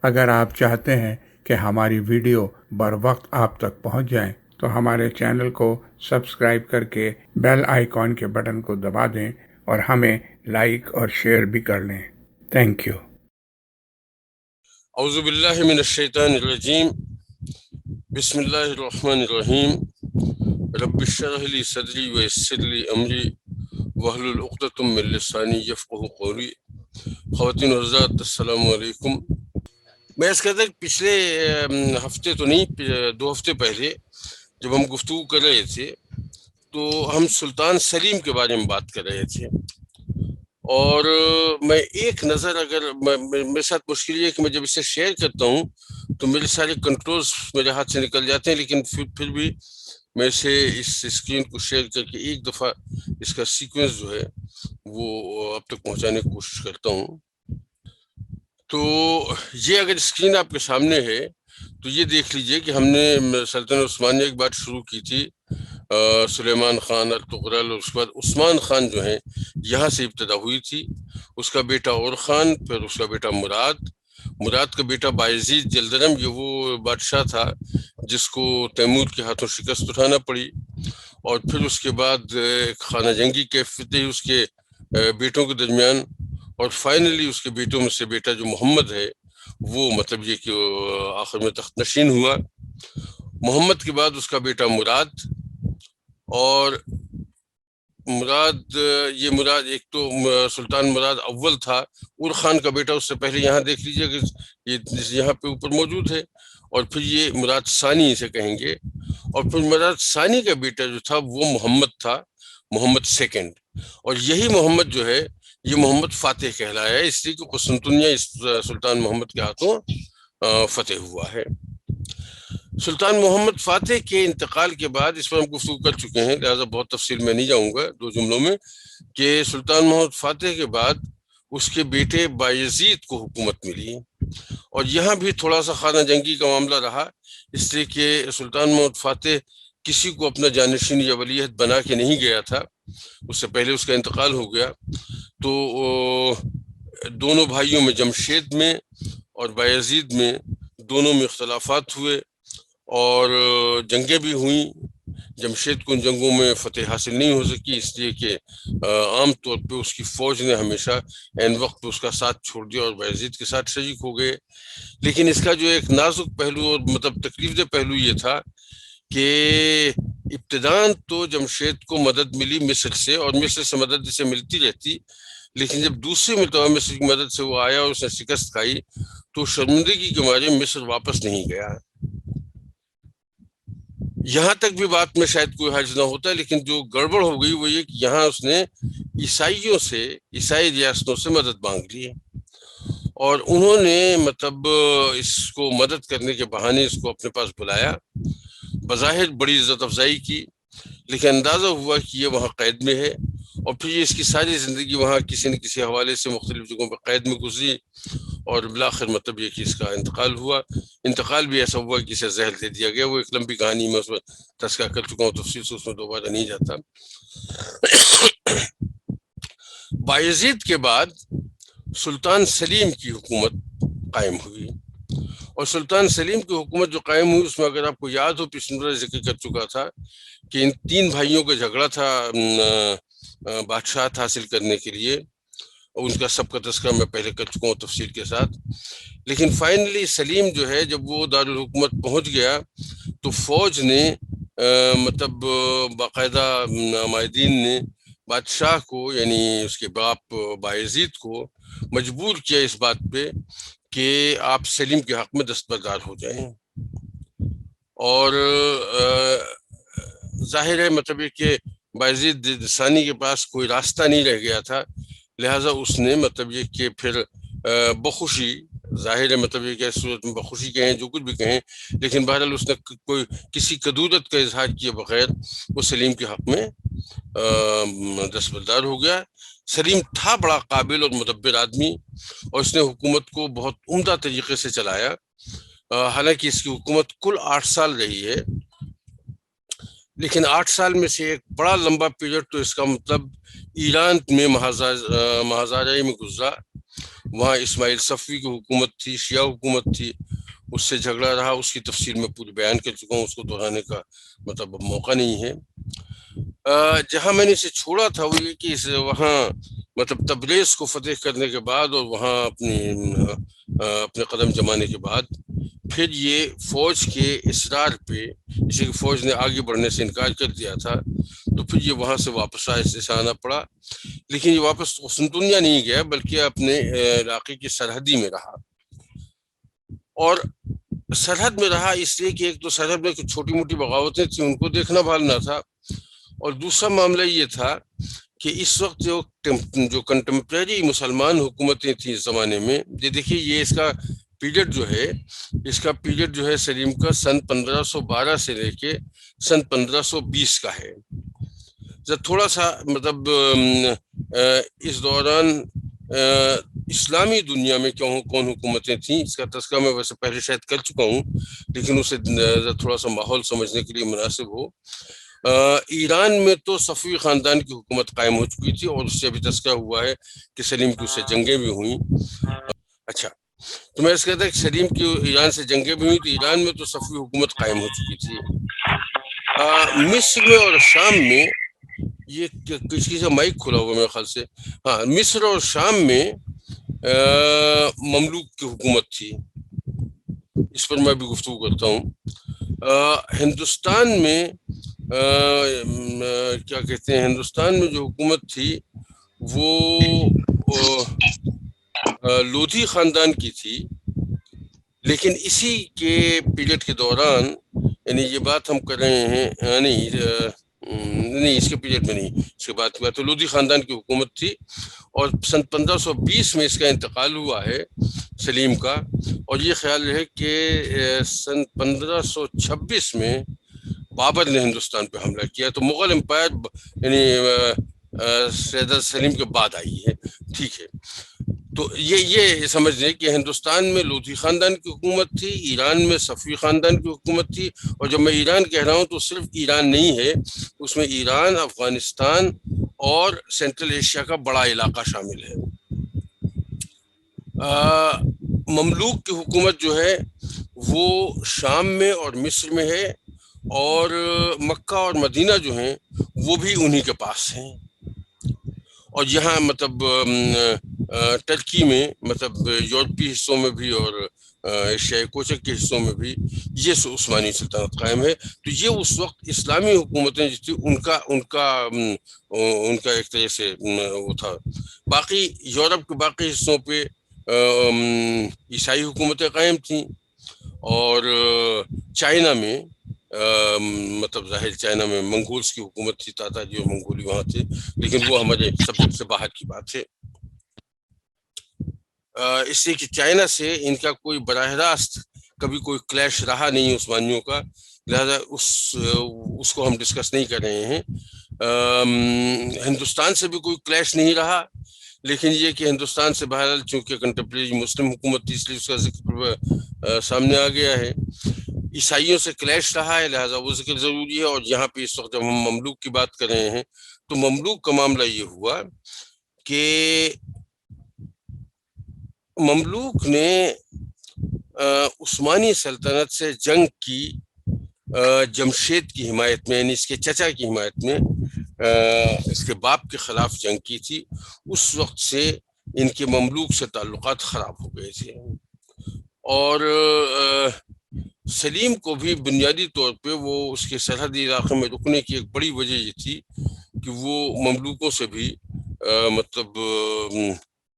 اگر آپ چاہتے ہیں کہ ہماری ویڈیو بر وقت آپ تک پہنچ جائیں تو ہمارے چینل کو سبسکرائب کر کے بیل آئیکن کے بٹن کو دبا دیں اور ہمیں لائک اور شیئر بھی کر لیں۔ Thank you. اعوذ باللہ من الشیطان الرجیم، بسم اللہ الرحمن الرحیم، رب اشرح لی صدری ویسر لی امری واحلل عقدۃ من لسانی یفقہوا قولی۔ خواتین و حضرات، السلام علیکم۔ میں اس کہتا کہ پچھلے ہفتے تو نہیں، 2 ہفتے پہلے جب ہم گفتگو کر رہے تھے تو ہم سلطان سلیم کے بارے میں بات کر رہے تھے، اور میں ایک نظر، اگر میرے ساتھ مشکل یہ ہے کہ میں جب اسے شیئر کرتا ہوں تو میرے سارے کنٹرولز میرے ہاتھ سے نکل جاتے ہیں، لیکن پھر بھی میں اسے اس اسکرین کو شیئر کر کے ایک دفعہ اس کا سیکوینس جو ہے وہ اب تک پہنچانے کی کوشش کرتا ہوں۔ تو یہ اگر اسکرین آپ کے سامنے ہے تو یہ دیکھ لیجئے کہ ہم نے سلطنت عثمانیہ ایک بات شروع کی تھی، سلیمان خان ارطغرل، اور اس کے بعد عثمان خان جو ہیں یہاں سے ابتدا ہوئی تھی، اس کا بیٹا اور خان، پھر اس کا بیٹا مراد کا بیٹا بایزید جلدرم، یہ وہ بادشاہ تھا جس کو تیمور کے ہاتھوں شکست اٹھانا پڑی، اور پھر اس کے بعد خانہ جنگی کیفیت رہی اس کے بیٹوں کے درمیان، اور فائنلی اس کے بیٹوں میں سے بیٹا جو محمد ہے وہ مطلب یہ کہ آخر میں تخت نشین ہوا۔ محمد کے بعد اس کا بیٹا مراد، اور مراد ایک تو سلطان مراد اول تھا، اور خان کا بیٹا، اس سے پہلے یہاں دیکھ لیجیے کہ یہ یہاں پہ اوپر موجود ہے، اور پھر یہ مراد ثانی اسے کہیں گے، اور پھر مراد ثانی کا بیٹا جو تھا وہ محمد تھا، محمد سیکنڈ، اور یہی محمد جو ہے یہ محمد فاتح کہلایا ہے، اس لیے کہ قسطنطنیہ اس سلطان محمد کے ہاتھوں فتح ہوا ہے۔ سلطان محمد فاتح کے انتقال کے بعد، اس پر ہم گفتگو کر چکے ہیں لہٰذا بہت تفصیل میں نہیں جاؤں گا، 2 جملوں میں، کہ سلطان محمد فاتح کے بعد اس کے بیٹے بایزید کو حکومت ملی، اور یہاں بھی تھوڑا سا خانہ جنگی کا معاملہ رہا، اس لیے کہ سلطان محمد فاتح کسی کو اپنا جانشین یا ولیعہد بنا کے نہیں گیا تھا، اس سے پہلے اس کا انتقال ہو گیا، تو دونوں بھائیوں میں، جمشید میں اور بایزید میں، دونوں میں اختلافات ہوئے اور جنگیں بھی ہوئیں۔ جمشید کو ان جنگوں میں فتح حاصل نہیں ہو سکی، اس لیے کہ عام طور پہ اس کی فوج نے ہمیشہ عین وقت اس کا ساتھ چھوڑ دیا اور بایزید کے ساتھ شریک ہو گئے۔ لیکن اس کا جو ایک نازک پہلو اور مطلب تکلیف دہ پہلو یہ تھا کہ ابتداً تو جمشید کو مدد ملی مصر سے، اور مصر سے مدد اسے ملتی رہتی، لیکن جب دوسری مرتبہ مصر کی مدد سے وہ آیا اور اس نے شکست کھائی تو شرمندگی کے مارے مصر واپس نہیں گیا۔ یہاں تک بھی بات میں شاید کوئی حرج نہ ہوتا، لیکن جو گڑبڑ ہو گئی وہ یہ کہ یہاں اس نے عیسائی ریاستوں سے مدد مانگ لی، اور انہوں نے مطلب اس کو مدد کرنے کے بہانے اس کو اپنے پاس بلایا، بظاہر بڑی عزت افزائی کی، لیکن اندازہ ہوا کہ یہ وہاں قید میں ہے، اور پھر یہ اس کی ساری زندگی وہاں کسی نہ کسی حوالے سے مختلف جگہوں پر قید میں گزری، اور بالآخر مطلب یہ کہ اس کا انتقال ہوا۔ انتقال بھی ایسا ہوا کہ اسے زہر دے دیا گیا، وہ ایک لمبی کہانی میں اس میں تذکرہ کر چکا ہوں، تفصیل سے اس میں دوبارہ نہیں جاتا۔ بایزید کے بعد سلطان سلیم کی حکومت قائم ہوئی، اور سلطان سلیم کی حکومت جو قائم ہوئی اس میں اگر آپ کو یاد ہو، پچھلی بار ذکر کر چکا تھا کہ ان 3 بھائیوں کا جھگڑا تھا بادشاہت حاصل کرنے کے لیے، ان کا سب کا تذکرہ میں پہلے کر چکا ہوں تفصیل کے ساتھ، لیکن فائنلی سلیم جو ہے جب وہ دارالحکومت پہنچ گیا تو فوج نے مطلب باقاعدہ مائدین نے بادشاہ کو، یعنی اس کے باپ بایزید کو مجبور کیا اس بات پہ کہ آپ سلیم کے حق میں دستبردار ہو جائیں، اور ظاہر ہے مطلب یہ کہ بایزید ثانی کے پاس کوئی راستہ نہیں رہ گیا تھا، لہٰذا اس نے مطلب یہ کہ پھر بخوشی، ظاہر ہے مطلب یہ کہ صورت میں بخوشی کہیں جو کچھ بھی کہیں، لیکن بہرحال اس نے کوئی کسی کدورت کا اظہار کیے بغیر وہ سلیم کے حق میں دستبردار ہو گیا۔ سلیم تھا بڑا قابل اور مدبر آدمی، اور اس نے حکومت کو بہت عمدہ طریقے سے چلایا، حالانکہ اس کی حکومت کل 8 سال رہی ہے، لیکن 8 سال میں سے ایک بڑا لمبا پیریڈ تو اس کا مطلب ایران میں مہاجرائی میں گزرا، وہاں اسماعیل صفوی کی حکومت تھی، شیعہ حکومت تھی، اس سے جھگڑا رہا، اس کی تفصیل میں پوری بیان کر چکا ہوں، اس کو دہرانے کا مطلب موقع نہیں ہے۔ جہاں میں نے اسے چھوڑا تھا وہ یہ کہ وہاں مطلب تبریز کو فتح کرنے کے بعد اور وہاں اپنے قدم جمانے کے بعد پھر یہ فوج کے اصرار پہ، جسے کہ فوج نے آگے بڑھنے سے انکار کر دیا تھا، تو پھر یہ وہاں سے واپس آنا پڑا، لیکن یہ واپس قسطنطنیہ نہیں گیا بلکہ اپنے علاقے کی سرحدی میں رہا۔ اور سرحد میں رہا اس لیے کہ ایک تو سرحد میں کچھ چھوٹی موٹی بغاوتیں تھیں، ان کو دیکھنا بھالنا تھا، اور دوسرا معاملہ یہ تھا کہ اس وقت جو کنٹمپریری مسلمان حکومتیں تھیں اس زمانے میں، یہ دیکھیے یہ اس کا پیریڈ جو ہے سلیم کا سن 1512 سے لے کے سن 1520 کا ہے۔ تھوڑا سا مطلب اس دوران اسلامی دنیا میں کون حکومتیں تھیں اس کا تذکرہ میں ویسے پہلے شاید کر چکا ہوں، لیکن اسے تھوڑا سا ماحول سمجھنے کے لیے مناسب ہو۔ ایران میں تو صفوی خاندان کی حکومت قائم ہو چکی تھی، اور اس سے بھی تذکرہ ہوا ہے کہ سلیم کی اس سے جنگیں بھی ہوئیں۔ اچھا، تو میں اس کہتا ہے کہ سلیم کی ایران سے جنگیں بھی ہوئیں، تو ایران میں تو صفوی حکومت قائم ہو چکی تھی۔ مصر میں اور شام میں یہ کسی سے مائک کھلا ہوا میرے خیال سے، ہاں، مصر اور شام میں مملوک کی حکومت تھی، اس پر میں بھی گفتگو کرتا ہوں۔ ہندوستان میں کیا کہتے ہیں، ہندوستان میں جو حکومت تھی وہ لودھی خاندان کی تھی، لیکن اسی کے پیریڈ کے دوران، یعنی یہ بات ہم کر رہے ہیں نہیں اس کے پیریڈ میں نہیں، اس کے بعد تو لودھی خاندان کی حکومت تھی، اور سن 1520 میں اس کا انتقال ہوا ہے سلیم کا، اور یہ خیال ہے کہ سن 1526 میں بابر نے ہندوستان پہ حملہ کیا، تو مغل امپائر یعنی سیدہ سلیم کے بعد آئی ہے، ٹھیک ہے۔ تو یہ سمجھ لیں کہ ہندوستان میں لودھی خاندان کی حکومت تھی، ایران میں صفوی خاندان کی حکومت تھی، اور جب میں ایران کہہ رہا ہوں تو صرف ایران نہیں ہے، اس میں ایران، افغانستان اور سینٹرل ایشیا کا بڑا علاقہ شامل ہے۔ مملوک کی حکومت جو ہے وہ شام میں اور مصر میں ہے، اور مکہ اور مدینہ جو ہیں وہ بھی انہی کے پاس ہیں، اور یہاں مطلب ترکی میں مطلب یورپی حصوں میں بھی اور ایشیائی کوچک کے حصوں میں بھی یہ عثمانی سلطنت قائم ہے۔ تو یہ اس وقت اسلامی حکومتیں جو تھی ان کا ایک طرح سے وہ تھا۔ باقی یورپ کے باقی حصوں پہ عیسائی حکومتیں قائم تھیں، اور چائنا میں مطلب ظاہر چائنا میں منگولس کی حکومت تھی، تاتاجی اور منگولی وہاں تھے، لیکن وہ ہمارے سبجیکٹ سے باہر کی بات ہے، اس لیے کہ چائنا سے ان کا کوئی براہ راست کبھی کوئی کلیش رہا نہیں عثمانیوں کا، لہذا اس کو ہم ڈسکس نہیں کر رہے ہیں۔ ہندوستان سے بھی کوئی کلیش نہیں رہا، لیکن یہ کہ ہندوستان سے بہرحال چونکہ کنٹمپریری مسلم حکومت تھی اس لیے اس کا ذکر سامنے آ گیا ہے۔ عیسائیوں سے کلیش رہا ہے، لہٰذا وہ ذکر ضروری ہے، اور یہاں پہ اس وقت جب ہم مملوک کی بات کر رہے ہیں تو مملوک کا معاملہ یہ ہوا کہ مملوک نے عثمانی سلطنت سے جنگ کی، جمشید کی حمایت میں، یعنی اس کے چچا کی حمایت میں، اس کے باپ کے خلاف جنگ کی تھی۔ اس وقت سے ان کے مملوک سے تعلقات خراب ہو گئے تھے، اور سلیم کو بھی بنیادی طور پہ وہ اس کے سرحدی علاقے میں رکنے کی ایک بڑی وجہ یہ تھی کہ وہ مملوکوں سے بھی مطلب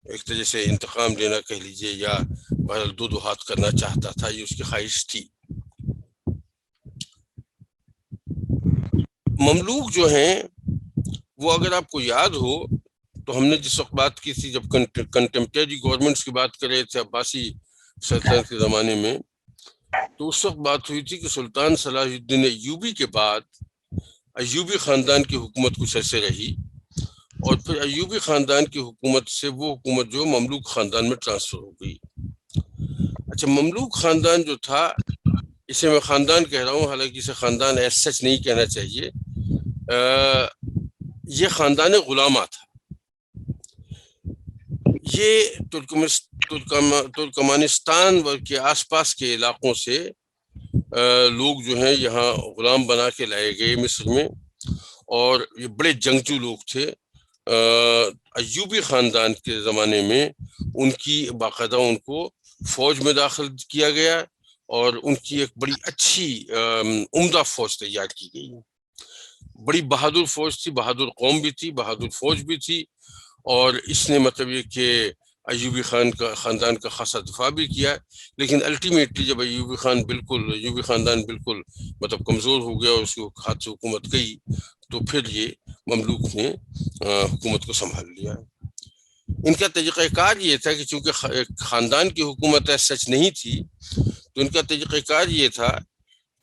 ایک طرح سے انتقام لینا کہہ لیجیے، یا بہرحال دو ہاتھ کرنا چاہتا تھا، یہ اس کی خواہش تھی۔ مملوک جو ہیں وہ اگر آپ کو یاد ہو تو ہم نے جس وقت بات کی تھی، جب کنٹمپریری گورنمنٹس کی بات کر رہے تھے عباسی سلطنت کے زمانے میں، تو اس وقت بات ہوئی تھی کہ سلطان صلاح الدین ایوبی کے بعد ایوبی خاندان کی حکومت کچھ عرصے رہی، اور پھر ایوبی خاندان کی حکومت سے وہ حکومت جو مملوک خاندان میں ٹرانسفر ہو گئی۔ اچھا، مملوک خاندان جو تھا، اسے میں خاندان کہہ رہا ہوں، حالانکہ اسے خاندان ایز سچ نہیں کہنا چاہیے، یہ خاندان غلامہ تھا۔ یہ ترکمانستان کے آس پاس کے علاقوں سے لوگ جو ہیں یہاں غلام بنا کے لائے گئے مصر میں، اور یہ بڑے جنگجو لوگ تھے۔ ایوبی خاندان کے زمانے میں ان کی باقاعدہ ان کو فوج میں داخل کیا گیا، اور ان کی ایک بڑی اچھی عمدہ فوج تیار کی گئی، بڑی بہادر فوج تھی، بہادر قوم بھی تھی، بہادر فوج بھی تھی، اور اس نے مطلب یہ کہ ایوبی خاندان کا خاصا دفاع بھی کیا، لیکن الٹیمیٹلی جب ایوبی خاندان بالکل مطلب کمزور ہو گیا اور اس کے ہاتھ سے حکومت گئی، تو پھر یہ مملوک نے حکومت کو سنبھال لیا۔ ان کا طریقہ کار یہ تھا کہ چونکہ خاندان کی حکومت سچ نہیں تھی، تو ان کا طریقہ کار یہ تھا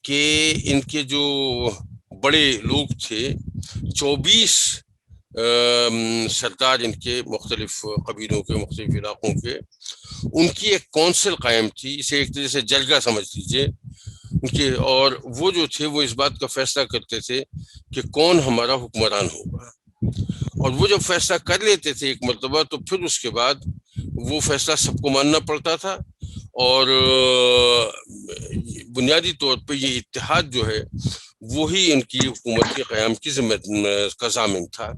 کہ ان کے جو بڑے لوگ تھے، 24 سردار ان کے مختلف قبیلوں کے، مختلف علاقوں کے، ان کی ایک کونسل قائم تھی، اسے ایک طرح سے جرگہ سمجھ لیجیے ان کے، اور وہ جو تھے وہ اس بات کا فیصلہ کرتے تھے کہ کون ہمارا حکمران ہوگا، اور وہ جب فیصلہ کر لیتے تھے ایک مرتبہ، تو پھر اس کے بعد وہ فیصلہ سب کو ماننا پڑتا تھا، اور بنیادی طور پہ یہ اتحاد جو ہے وہی ان کی حکومت کے قیام کی کا ضامن تھا۔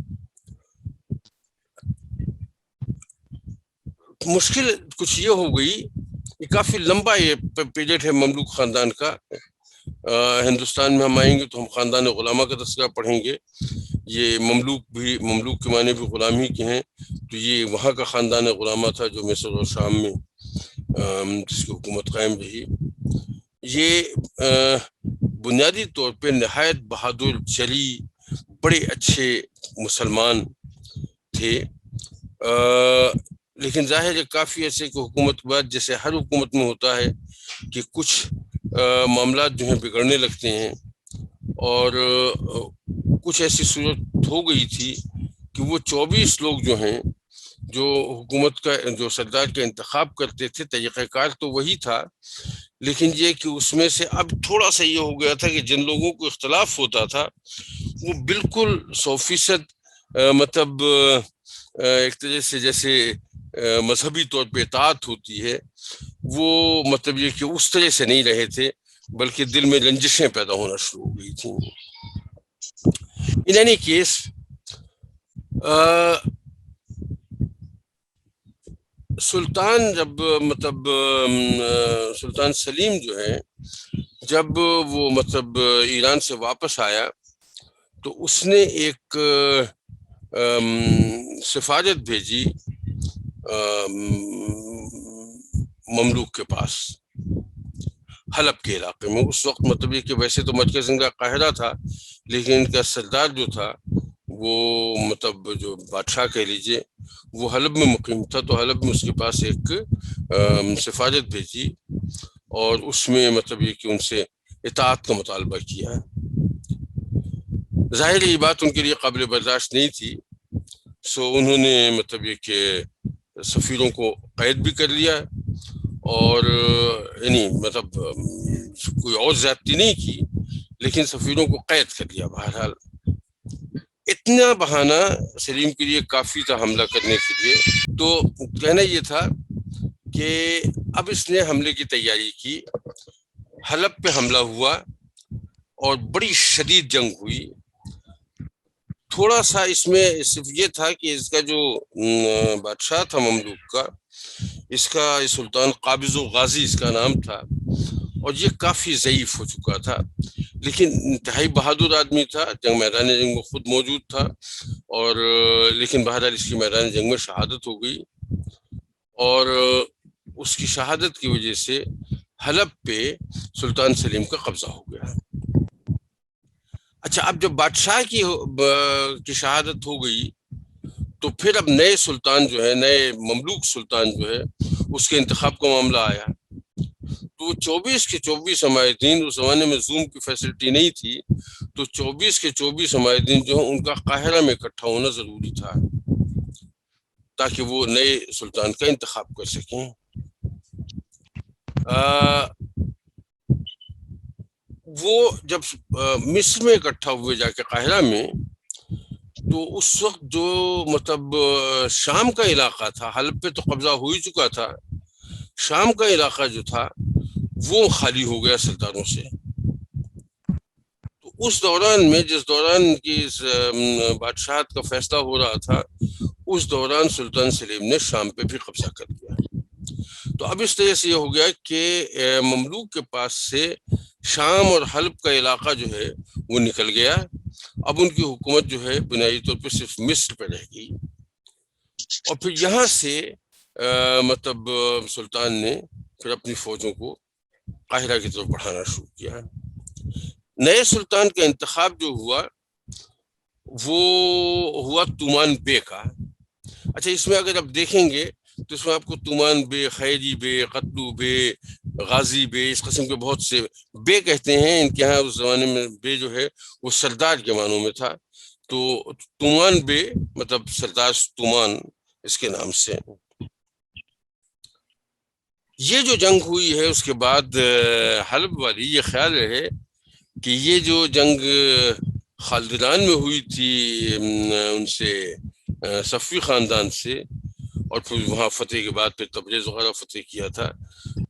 مشکل کچھ یہ ہو گئی، یہ کافی لمبا یہ پیریڈ ہے مملوک خاندان کا۔ ہندوستان میں ہم آئیں گے تو ہم خاندان غلامہ کا تذکرہ پڑھیں گے۔ یہ مملوک کے معنی بھی غلامی کے ہیں، تو یہ وہاں کا خاندان غلامہ تھا جو مصر اور شام میں جس کی حکومت قائم رہی۔ یہ بنیادی طور پہ نہایت بہادر، جلی، بڑے اچھے مسلمان تھے، لیکن ظاہر ہے کافی ایسے کہ حکومت کے بعد جیسے ہر حکومت میں ہوتا ہے کہ کچھ معاملات جو ہیں بگڑنے لگتے ہیں، اور کچھ ایسی صورت ہو گئی تھی کہ وہ 24 لوگ جو ہیں جو حکومت کا، جو سردار کا انتخاب کرتے تھے، طریقہ کار تو وہی تھا، لیکن یہ کہ اس میں سے اب تھوڑا سا یہ ہو گیا تھا کہ جن لوگوں کو اختلاف ہوتا تھا وہ بالکل 100% مطلب ایک طرح سے جیسے مذہبی طور پہ اطاعت ہوتی ہے، وہ مطلب یہ کہ اس طرح سے نہیں رہے تھے، بلکہ دل میں رنجشیں پیدا ہونا شروع ہو گئی تھیں۔ ان اینی کیس سلطان جب مطلب سلطان سلیم جو ہے جب وہ مطلب ایران سے واپس آیا تو اس نے ایک سفارت بھیجی مملوک کے پاس حلب کے علاقے میں۔ اس وقت مطلب یہ کہ ویسے تو مرکز ان کا قاہرہ تھا، لیکن ان کا سردار جو تھا وہ مطلب جو بادشاہ کہہ لیجیے وہ حلب میں مقیم تھا، تو حلب میں اس کے پاس ایک سفارت بھیجی اور اس میں مطلب یہ کہ ان سے اطاعت کا مطالبہ کیا۔ ظاہر یہ بات ان کے لیے قابل برداشت نہیں تھی، سو انہوں نے مطلب یہ کہ سفیروں کو قید بھی کر لیا، اور یعنی مطلب کوئی اور زیادتی نہیں کی، لیکن سفیروں کو قید کر لیا۔ بہرحال اتنا بہانہ سلیم کے لیے کافی تھا حملہ کرنے کے لیے، تو کہنا یہ تھا کہ اب اس نے حملے کی تیاری کی، حلب پہ حملہ ہوا اور بڑی شدید جنگ ہوئی۔ تھوڑا سا اس میں صرف یہ تھا کہ اس کا جو بادشاہ تھا مملوک کا، اس کا سلطان قابض و غازی اس کا نام تھا، اور یہ کافی ضعیف ہو چکا تھا، لیکن انتہائی بہادر آدمی تھا، میدان جنگ میں خود موجود تھا، اور لیکن بہرحال اس کی میدان جنگ میں شہادت ہو گئی، اور اس کی شہادت کی وجہ سے حلب پہ سلطان سلیم کا قبضہ ہو گیا۔ اچھا، اب جب بادشاہ کی شہادت ہو گئی تو پھر اب نئے سلطان جو ہے، نئے مملوک سلطان جو ہے، اس کے انتخاب کا معاملہ آیا۔ تو 24 کے 24 عمائدین، اس زمانے میں زوم کی فیسلٹی نہیں تھی، تو 24 کے 24 عمائدین جو ہیں ان کا قاہرہ میں اکٹھا ہونا ضروری تھا تاکہ وہ نئے سلطان کا انتخاب کر سکیں۔ وہ جب مصر میں اکٹھا ہوئے جا کے قاہرہ میں، تو اس وقت جو مطلب شام کا علاقہ تھا، حلب پہ تو قبضہ ہو ہی چکا تھا، شام کا علاقہ جو تھا وہ خالی ہو گیا سلطانوں سے. تو اس دوران میں، جس دوران ان کی بادشاہت کا فیصلہ ہو رہا تھا، اس دوران سلطان سلیم نے شام پہ بھی قبضہ کر لیا. تو اب اس طرح سے یہ ہو گیا کہ مملوک کے پاس سے شام اور حلب کا علاقہ جو ہے وہ نکل گیا. اب ان کی حکومت جو ہے بنیادی طور پہ صرف مصر پہ رہ گئی. اور پھر یہاں سے مطلب سلطان نے پھر اپنی فوجوں کو قاہرہ کی طرف بڑھانا شروع کیا. نئے سلطان کا انتخاب جو ہوا وہ ہوا تومان بے کا. اچھا، اس میں اگر آپ دیکھیں گے تو اس میں آپ کو تومان بے، خیری بے، قتلو بے، غازی بے، اس قسم کے بہت سے بے کہتے ہیں. ان کے یہاں اس زمانے میں بے جو ہے وہ سردار کے معنوں میں تھا. تو تومان بے مطلب سردار تومان اس کے نام سے. یہ جو جنگ ہوئی ہے اس کے بعد حلب والی، یہ خیال رہے کہ یہ جو جنگ خالدان میں ہوئی تھی ان سے، صفوی خاندان سے، اور پھر وہاں فتح کے بعد پھر تبریز وغیرہ فتح کیا تھا،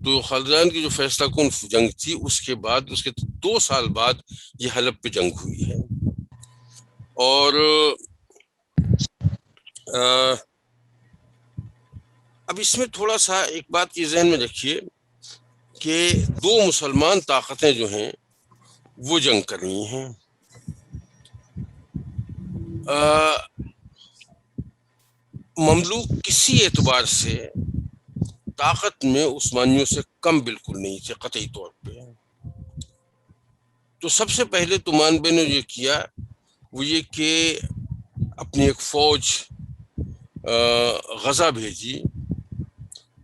تو خالدان کی جو فیصلہ کن جنگ تھی اس کے بعد، اس کے 2 سال بعد یہ حلب پہ جنگ ہوئی ہے. اور اب اس میں تھوڑا سا ایک بات کی ذہن میں رکھیے کہ 2 مسلمان طاقتیں جو ہیں وہ جنگ کر رہی ہیں. مملوک کسی اعتبار سے طاقت میں عثمانیوں سے کم بالکل نہیں تھے قطعی طور پہ. تو سب سے پہلے تومان بے نے یہ کیا وہ یہ کہ اپنی ایک فوج غزہ بھیجی،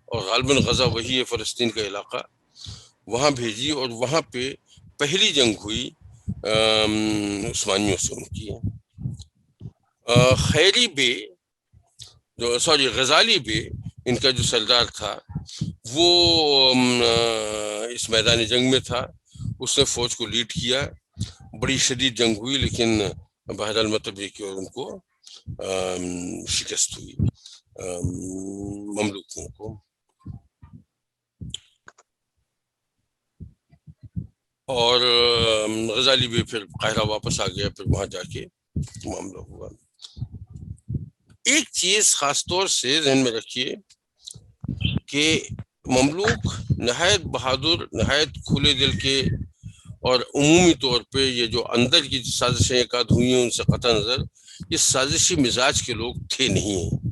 اور غالباً غزہ وہی ہے فلسطین کا علاقہ، وہاں بھیجی، اور وہاں پہ پہلی جنگ ہوئی عثمانیوں سے ان کی. خیری بے جو غزالی بے، ان کا جو سردار تھا وہ اس میدان جنگ میں تھا. اس نے فوج کو لیڈ کیا. بڑی شدید جنگ ہوئی، لیکن بہرحال مطلب یہ کہ ان کو شکست ہوئی مملوکوں کو. اور غزالی بھی پھر قاہرہ واپس آ گیا، پھر وہاں جا کے معاملہ ہوا. ایک چیز خاص طور سے ذہن میں رکھیے کہ مملوک نہایت بہادر، نہایت کھلے دل کے، اور عمومی طور پہ یہ جو اندر کی سازشیں ایک آدھ ہوئی ہیں ان سے قطع نظر یہ سازشی مزاج کے لوگ تھے نہیں ہیں.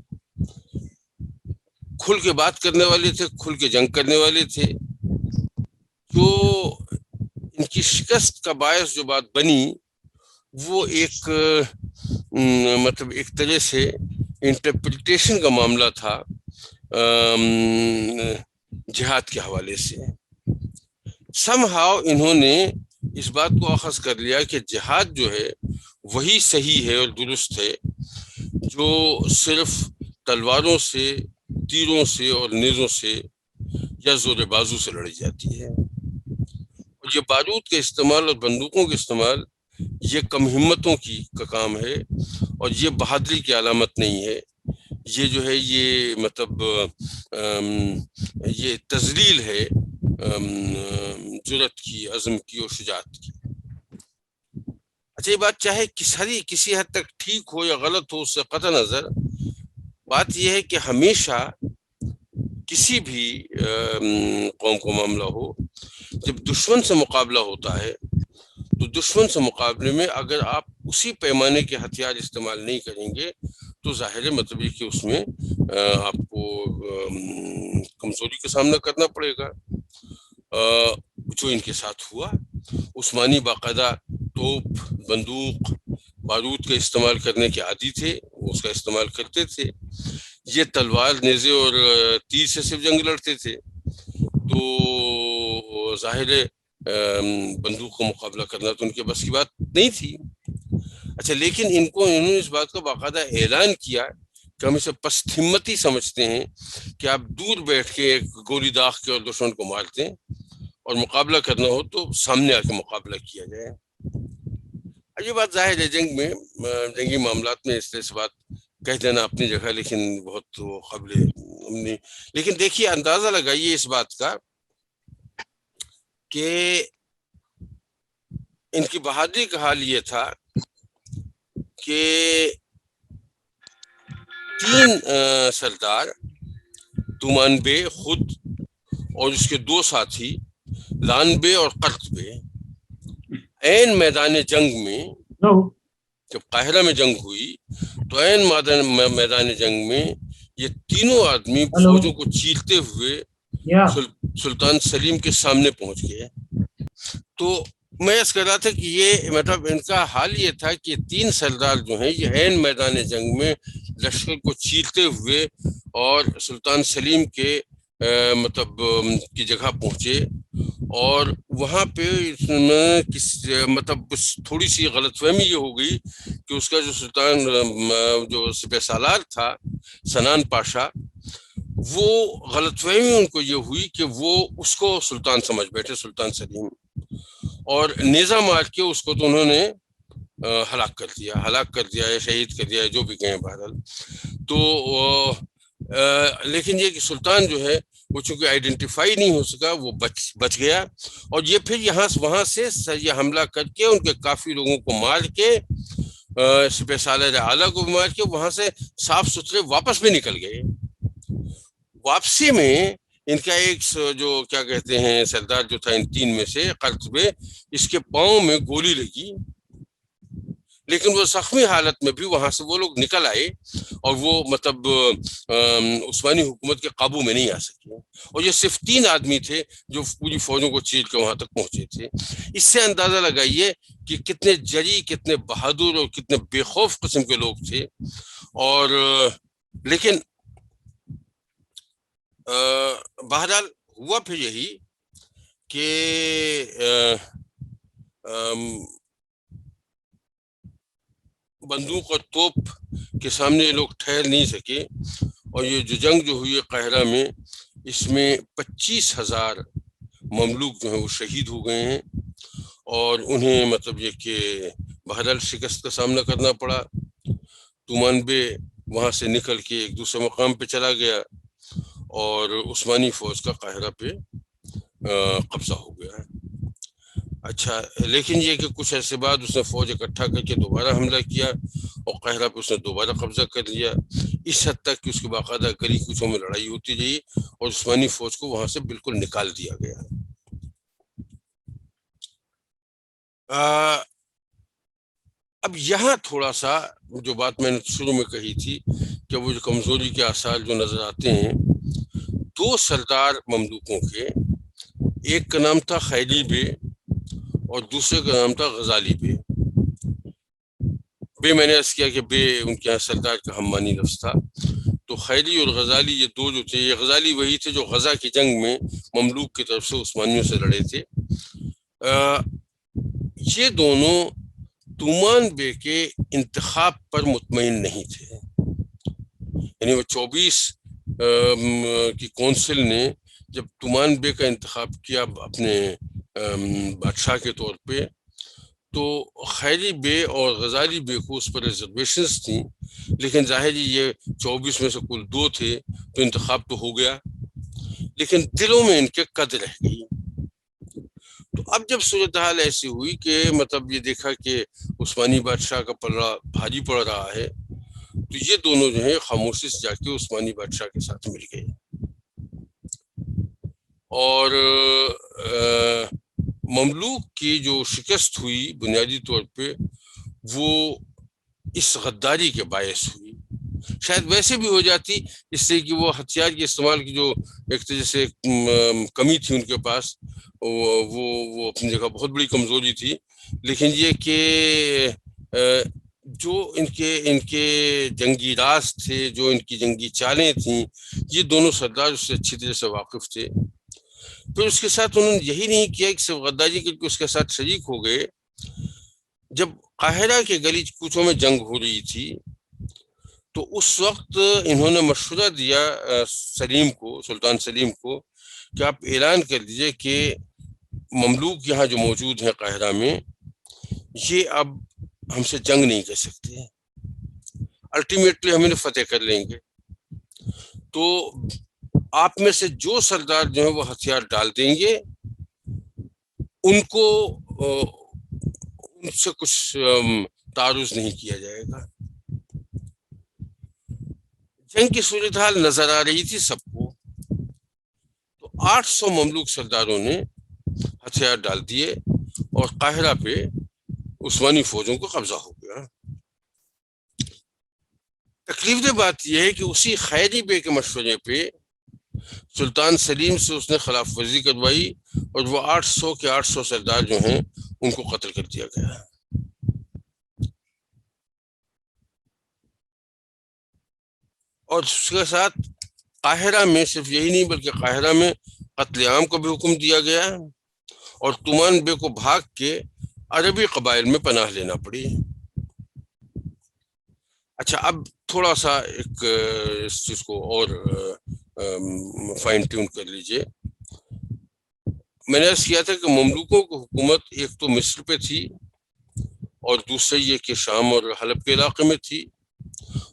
کھل کے بات کرنے والے تھے، کھل کے جنگ کرنے والے تھے. جو ان کی شکست کا باعث جو بات بنی وہ ایک مطلب ایک طرح سے انٹرپریٹیشن کا معاملہ تھا جہاد کے حوالے سے. سم ہاؤ انہوں نے اس بات کو اخذ کر لیا کہ جہاد جو ہے وہی صحیح ہے اور درست ہے جو صرف تلواروں سے، تیروں سے اور نیزوں سے یا زور بازو سے لڑی جاتی ہے. اور یہ بارود کا استعمال اور بندوقوں کا استعمال یہ کم ہمتوں کا کام ہے، اور یہ بہادری کی علامت نہیں ہے. یہ جو ہے یہ مطلب یہ تذلیل ہے جرأت کی، عزم کی اور شجاعت کی. اچھا، یہ بات چاہے کسی حد تک ٹھیک ہو یا غلط ہو اس سے قطع نظر، بات یہ ہے کہ ہمیشہ کسی بھی قوم کو معاملہ ہو، جب دشمن سے مقابلہ ہوتا ہے تو دشمن سے مقابلے میں اگر آپ اسی پیمانے کے ہتھیار استعمال نہیں کریں گے تو ظاہر مطلب یہ کہ اس میں آپ کو کمزوری کا سامنا کرنا پڑے گا، جو ان کے ساتھ ہوا. عثمانی باقاعدہ توپ، بندوق، بارود کا استعمال کرنے کے عادی تھے، وہ اس کا استعمال کرتے تھے. یہ تلوار، نیزے اور تیر سے صرف جنگ لڑتے تھے، تو ظاہر بندوق کا مقابلہ کرنا تو ان کے بس کی بات نہیں تھی. اچھا، لیکن انہوں نے اس بات کا باقاعدہ اعلان کیا کہ ہم اسے پست ہمتی سمجھتے ہیں کہ آپ دور بیٹھ کے ایک گولی داغ کے اور دشمن کو مار دیں، اور مقابلہ کرنا ہو تو سامنے آ کے مقابلہ کیا جائے. یہ بات ظاہر ہے جنگ میں جنگی معاملات میں اس طرح سے بات کہہ دینا اپنی جگہ، لیکن بہت قابل نہیں. لیکن دیکھیے اندازہ لگائیے اس بات کا کہ ان کی بہادری کا حال یہ تھا کہ 3 سردار تومان بے خود اور اس کے 2 ساتھی لان بے اور قرط بے عین میدان جنگ میں، جب قاہرہ میں جنگ ہوئی تو عین میدان جنگ میں یہ تینوں آدمی فوجوں کو چیرتے ہوئے سلطان سلیم کے سامنے پہنچ گئے. تو میں اس کہہ رہا تھا کہ یہ مطلب ان کا حال یہ تھا کہ 3 سردار جو ہیں یہ عین میدان جنگ میں لشکر کو چیرتے ہوئے اور سلطان سلیم کے مطلب کی جگہ پہنچے، اور وہاں پہ مطلب تھوڑی سی غلط فہمی یہ ہو گئی کہ اس کا جو سلطان جو سپہ سالار تھا سنان پاشا، وہ غلط فہمی ان کو یہ ہوئی کہ وہ اس کو سلطان سمجھ بیٹھے، سلطان سلیم، اور نیزہ مار کے اس کو تو انہوں نے ہلاک کر دیا یا شہید کر دیا، جو بھی کہیں بہرحال. تو لیکن یہ کہ سلطان جو ہے وہ چونکہ آئیڈینٹیفائی نہیں ہو سکا، وہ بچ گیا، اور یہ پھر وہاں سے یہ حملہ کر کے ان کے کافی لوگوں کو مار کے سپہ سالار اعلیٰ کو مار کے وہاں سے صاف ستھرے واپس بھی نکل گئے. واپسی میں ان کا ایک جو کیا کہتے ہیں سردار جو تھا ان 3 میں سے قرط بے، اس کے پاؤں میں گولی لگی، لیکن وہ زخمی حالت میں بھی وہاں سے وہ لوگ نکل آئے، اور وہ مطلب عثمانی حکومت کے قابو میں نہیں آ سکے. اور یہ صرف 3 آدمی تھے جو پوری فوجوں کو چیر کے وہاں تک پہنچے تھے. اس سے اندازہ لگائیے کہ کتنے جری، کتنے بہادر اور کتنے بے خوف قسم کے لوگ تھے. اور لیکن بہرحال ہوا پھر یہی کہ بندوق اور توپ کے سامنے یہ لوگ ٹھہر نہیں سکے، اور یہ جو جنگ جو ہوئی قاہرہ میں، اس میں 25,000 مملوک جو ہیں وہ شہید ہو گئے ہیں، اور انہیں مطلب یہ کہ بہرحال شکست کا سامنا کرنا پڑا. تومان بے وہاں سے نکل کے ایک دوسرے مقام پہ چلا گیا، اور عثمانی فوج کا قاہرہ پہ قبضہ ہو گیا. اچھا، لیکن یہ کہ کچھ عرصے بعد اس نے فوج اکٹھا کر کے دوبارہ حملہ کیا، اور قاہرہ پہ اس نے دوبارہ قبضہ کر لیا، اس حد تک کہ اس کے باقاعدہ گلی کوچوں میں لڑائی ہوتی رہی، اور عثمانی فوج کو وہاں سے بالکل نکال دیا گیا. اب یہاں تھوڑا سا جو بات میں نے شروع میں کہی تھی کہ وہ جو کمزوری کے آثار جو نظر آتے ہیں 2 سردار مملوکوں کے، ایک کا نام تھا خیلی بے اور دوسرے کا نام تھا غزالی بے. بے میں نے عرض کیا کہ بے ان کے یہاں سردار کا ہم معنی لفظ تھا. تو خیلی اور غزالی یہ 2 جو تھے، یہ غزالی وہی تھے جو غزہ کی جنگ میں مملوک کی طرف سے عثمانیوں سے لڑے تھے. یہ دونوں تومان بے کے انتخاب پر مطمئن نہیں تھے. یعنی وہ 24 کی کونسل نے جب تومان بے کا انتخاب کیا اپنے بادشاہ کے طور پہ، تو خیری بے اور غزالی بے کو اس پر ریزرویشنز تھیں، لیکن ظاہر یہ 24 میں سے کل 2 تھے تو انتخاب تو ہو گیا، لیکن دلوں میں ان کے قد رہ گئی. تو اب جب صورتحال ایسی ہوئی کہ مطلب یہ دیکھا کہ عثمانی بادشاہ کا پلڑا بھاری پڑ رہا ہے، تو یہ دونوں جو ہیں خاموشی سے جا کے عثمانی بادشاہ کے ساتھ مل گئے، اور مملوک کی جو شکست ہوئی بنیادی طور پہ وہ اس غداری کے باعث ہوئی. شاید ویسے بھی ہو جاتی، اس سے کہ وہ ہتھیار کے استعمال کی جو ایک طرح سے کمی تھی ان کے پاس، وہ اپنی جگہ بہت بڑی کمزوری تھی، لیکن یہ کہ جو ان کے جنگی راز تھے، جو ان کی جنگی چالیں تھیں، یہ دونوں سردار اس سے اچھی طرح سے واقف تھے. پھر اس کے ساتھ انہوں نے یہی نہیں کیا کہ صرف غداری کر کے اس کے ساتھ شریک ہو گئے. جب قاہرہ کے گلی کوچوں میں جنگ ہو رہی تھی تو اس وقت انہوں نے مشورہ دیا سلطان سلیم کو کہ آپ اعلان کر دیجئے کہ مملوک یہاں جو موجود ہیں قاہرہ میں، یہ اب ہم سے جنگ نہیں کر سکتے، الٹیمیٹلی ہم انہیں فتح کر لیں گے۔ تو آپ میں سے جو سردار جو ہیں وہ ہتھیار ڈال دیں گے، ان کو ان سے کچھ تعارض نہیں کیا جائے گا۔ جنگ کی صورتحال نظر آ رہی تھی سب کو، تو 800 مملوک سرداروں نے ہتھیار ڈال دیے اور قاہرہ پہ عثمانی فوجوں کو قبضہ ہو گیا۔ تکلیف دہ بات یہ ہے کہ اسی خیری بے کے مشورے پہ سلطان سلیم سے اس نے خلاف ورزی کروائی، اور وہ 800 کے 800 سردار جو ہیں ان کو قتل کر دیا گیا۔ اور اس کے ساتھ قاہرہ میں صرف یہی نہیں بلکہ قاہرہ میں قتل عام کو بھی حکم دیا گیا، اور تمان بے کو بھاگ کے عربی قبائل میں پناہ لینا پڑی۔ اچھا، اب تھوڑا سا ایک اس چیز کو اور فائن ٹیون کر لیجئے۔ میں نے عرض کیا تھا کہ مملوکوں کی حکومت ایک تو مصر پہ تھی، اور دوسرے یہ کہ شام اور حلب کے علاقے میں تھی،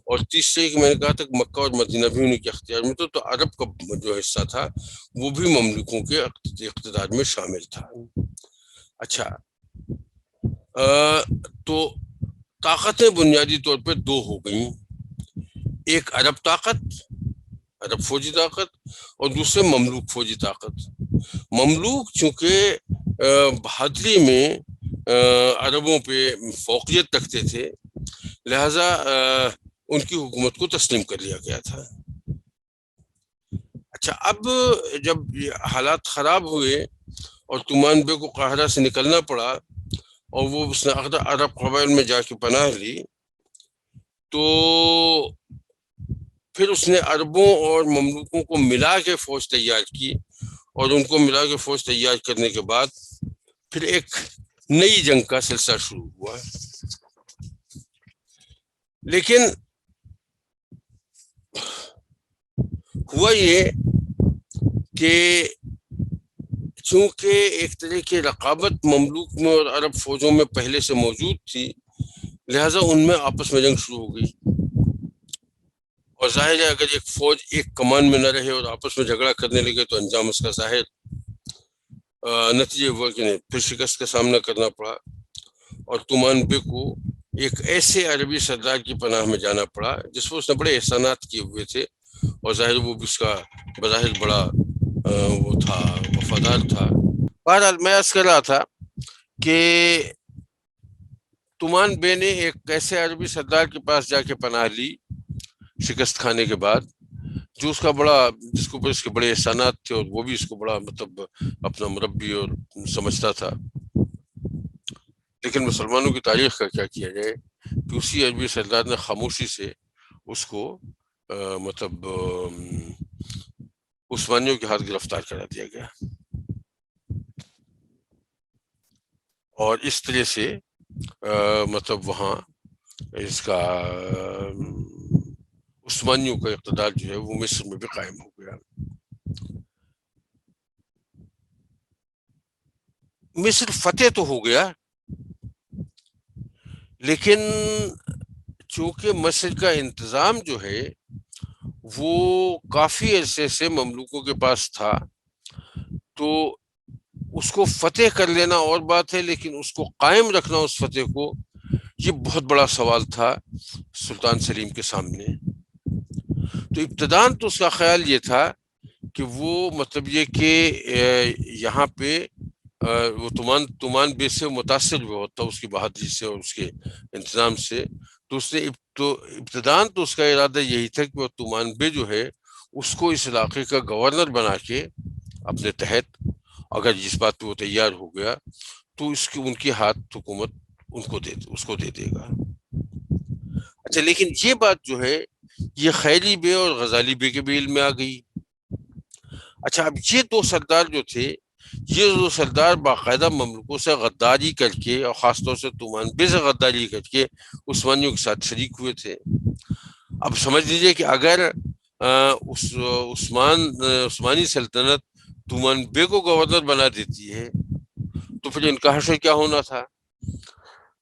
اور تیسرے کہ میں نے کہا تھا کہ مکہ اور مدینہ بھی انہیں کے اختیار میں تو عرب کا جو حصہ تھا وہ بھی مملوکوں کے اقتدار میں شامل تھا۔ اچھا، تو طاقتیں بنیادی طور پہ دو ہو گئیں، ایک عرب طاقت، عرب فوجی طاقت، اور دوسرے مملوک فوجی طاقت۔ مملوک چونکہ بہادری میں عربوں پہ فوقیت رکھتے تھے، لہذا ان کی حکومت کو تسلیم کر لیا گیا تھا۔ اچھا، اب جب یہ حالات خراب ہوئے اور تمان بے کو قاہرہ سے نکلنا پڑا، اور وہ اس نے عرب قبائل میں جا کے پناہ لی، تو پھر اس نے عربوں اور مملوکوں کو ملا کے فوج تیار کی، اور ان کو ملا کے فوج تیار کرنے کے بعد پھر ایک نئی جنگ کا سلسلہ شروع ہوا۔ لیکن ہوا یہ کہ چونکہ ایک طرح کی رقابت مملوک میں اور عرب فوجوں میں پہلے سے موجود تھی، لہٰذا ان میں آپس میں جنگ شروع ہو گئی، اور ظاہر ہے اگر ایک فوج ایک کمان میں نہ رہے اور آپس میں جھگڑا کرنے لگے تو انجام اس کا ظاہر نتیجے ہوا کہ نہیں، پھر شکست کا سامنا کرنا پڑا، اور تمان بے کو ایک ایسے عربی سردار کی پناہ میں جانا پڑا جس پر اس نے بڑے احسانات کیے ہوئے تھے، اور ظاہر وہ بھی اس کا بظاہر بڑا وہ تھا، وفادار تھا۔ بہرحال میں عرض کر رہا تھا کہ تمان بے نے ایک ایسے عربی سردار کے پاس جا کے پناہ لی شکست کھانے کے بعد، جو اس کا جس کو اس کے بڑے احسانات تھے، اور وہ بھی اس کو بڑا مطلب اپنا مربی اور سمجھتا تھا۔ لیکن مسلمانوں کی تاریخ کا کیا کیا جائے کہ اسی عربی سردار نے خاموشی سے اس کو مطلب عثمانیوں کے ہاتھ گرفتار کرا دیا گیا، اور اس طرح سے مطلب وہاں اس کا عثمانیوں کا اقتدار جو ہے وہ مصر میں بھی قائم ہو گیا۔ مصر فتح تو ہو گیا، لیکن چونکہ مصر کا انتظام جو ہے وہ کافی عرصے سے مملوکوں کے پاس تھا، تو اس کو فتح کر لینا اور بات ہے، لیکن اس کو قائم رکھنا اس فتح کو، یہ بہت بڑا سوال تھا سلطان سلیم کے سامنے۔ تو ابتداً تو اس کا خیال یہ تھا کہ وہ مطلب یہ کہ یہاں پہ وہ تمان بے سے متاثر ہوا ہوتا اس کی بہادری سے اور اس کے انتظام سے، تو اس نے ابتداً تو اس کا ارادہ یہی تھا کہ وہ تمان بے جو ہے اس کو اس علاقے کا گورنر بنا کے اپنے تحت، اگر جس بات پہ وہ تیار ہو گیا تو ان کی ہاتھ حکومت اس کو دے دے گا۔ اچھا، لیکن یہ بات جو ہے یہ خیری بے اور غزالی بے کے بھی علم میں آ گئی۔ اچھا، اب یہ دو سردار جو تھے، یہ دو سردار باقاعدہ مملوکوں سے غداری کر کے، اور خاص طور سے تمان بے سے غداری کر کے عثمانیوں کے ساتھ شریک ہوئے تھے۔ اب سمجھ لیجئے کہ اگر عثمانی سلطنت تمان بے کو گورنر بنا دیتی ہے تو پھر ان کا حشر کیا ہونا تھا۔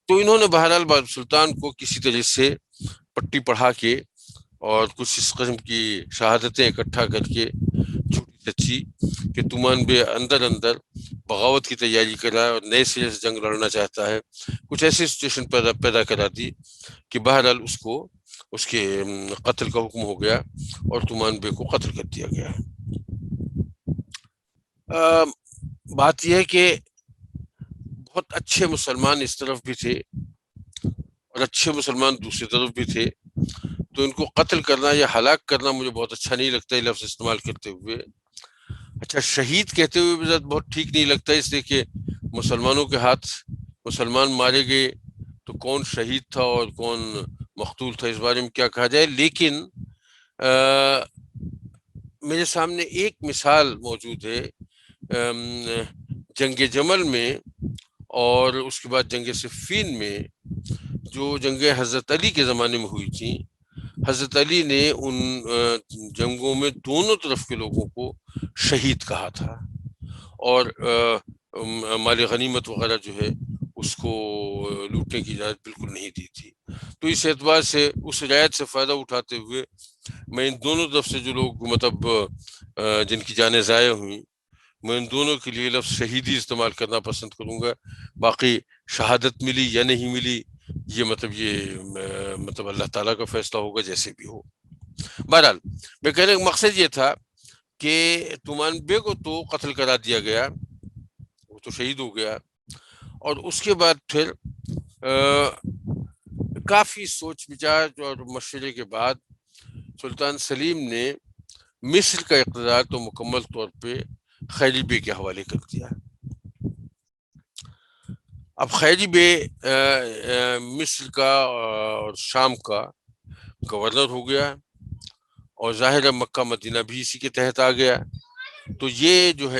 تو انہوں نے بہرحال سلطان کو کسی طرح سے پٹی پڑھا کے اور کچھ اس قسم کی شہادتیں اکٹھا کر کے چھوٹی سچی کہ تمان بے اندر اندر بغاوت کی تیاری کرا اور نئے سرے سے جنگ لڑنا چاہتا ہے، کچھ ایسی سچویشن پیدا کرا دی کہ بہرحال اس کو اس کے قتل کا حکم ہو گیا اور تمان بے کو قتل کر دیا گیا۔ بات یہ ہے کہ بہت اچھے مسلمان اس طرف بھی تھے اور اچھے مسلمان دوسری طرف بھی تھے، تو ان کو قتل کرنا یا ہلاک کرنا مجھے بہت اچھا نہیں لگتا یہ لفظ استعمال کرتے ہوئے۔ اچھا، شہید کہتے ہوئے بھی بہت ٹھیک نہیں لگتا، اس لیے کہ مسلمانوں کے ہاتھ مسلمان مارے گئے تو کون شہید تھا اور کون مقتول تھا اس بارے میں کیا کہا جائے، لیکن میرے سامنے ایک مثال موجود ہے جنگ جمل میں اور اس کے بعد جنگ صفین میں، جو جنگیں حضرت علی کے زمانے میں ہوئی تھیں۔ حضرت علی نے ان جنگوں میں دونوں طرف کے لوگوں کو شہید کہا تھا اور مال غنیمت وغیرہ جو ہے اس کو لوٹنے کی اجازت بالکل نہیں دی تھی۔ تو اس اعتبار سے اس رعایت سے فائدہ اٹھاتے ہوئے میں ان دونوں طرف سے جو لوگ مطلب جن کی جانیں ضائع ہوئیں، میں ان دونوں کے لیے لفظ شہیدی استعمال کرنا پسند کروں گا۔ باقی شہادت ملی یا نہیں ملی یہ مطلب اللہ تعالیٰ کا فیصلہ ہوگا، جیسے بھی ہو۔ بہرحال میں کہنے کا مقصد یہ تھا کہ تمان بے کو تو قتل کرا دیا گیا، وہ تو شہید ہو گیا، اور اس کے بعد پھر کافی سوچ بچار اور مشورے کے بعد سلطان سلیم نے مصر کا اقتدار تو مکمل طور پہ خیری بے کے حوالے کر دیا۔ اب خیری بے مصر کا اور شام کا گورنر ہو گیا اور ظاہر ہے مکہ مدینہ بھی اسی کے تحت آ گیا۔ تو یہ جو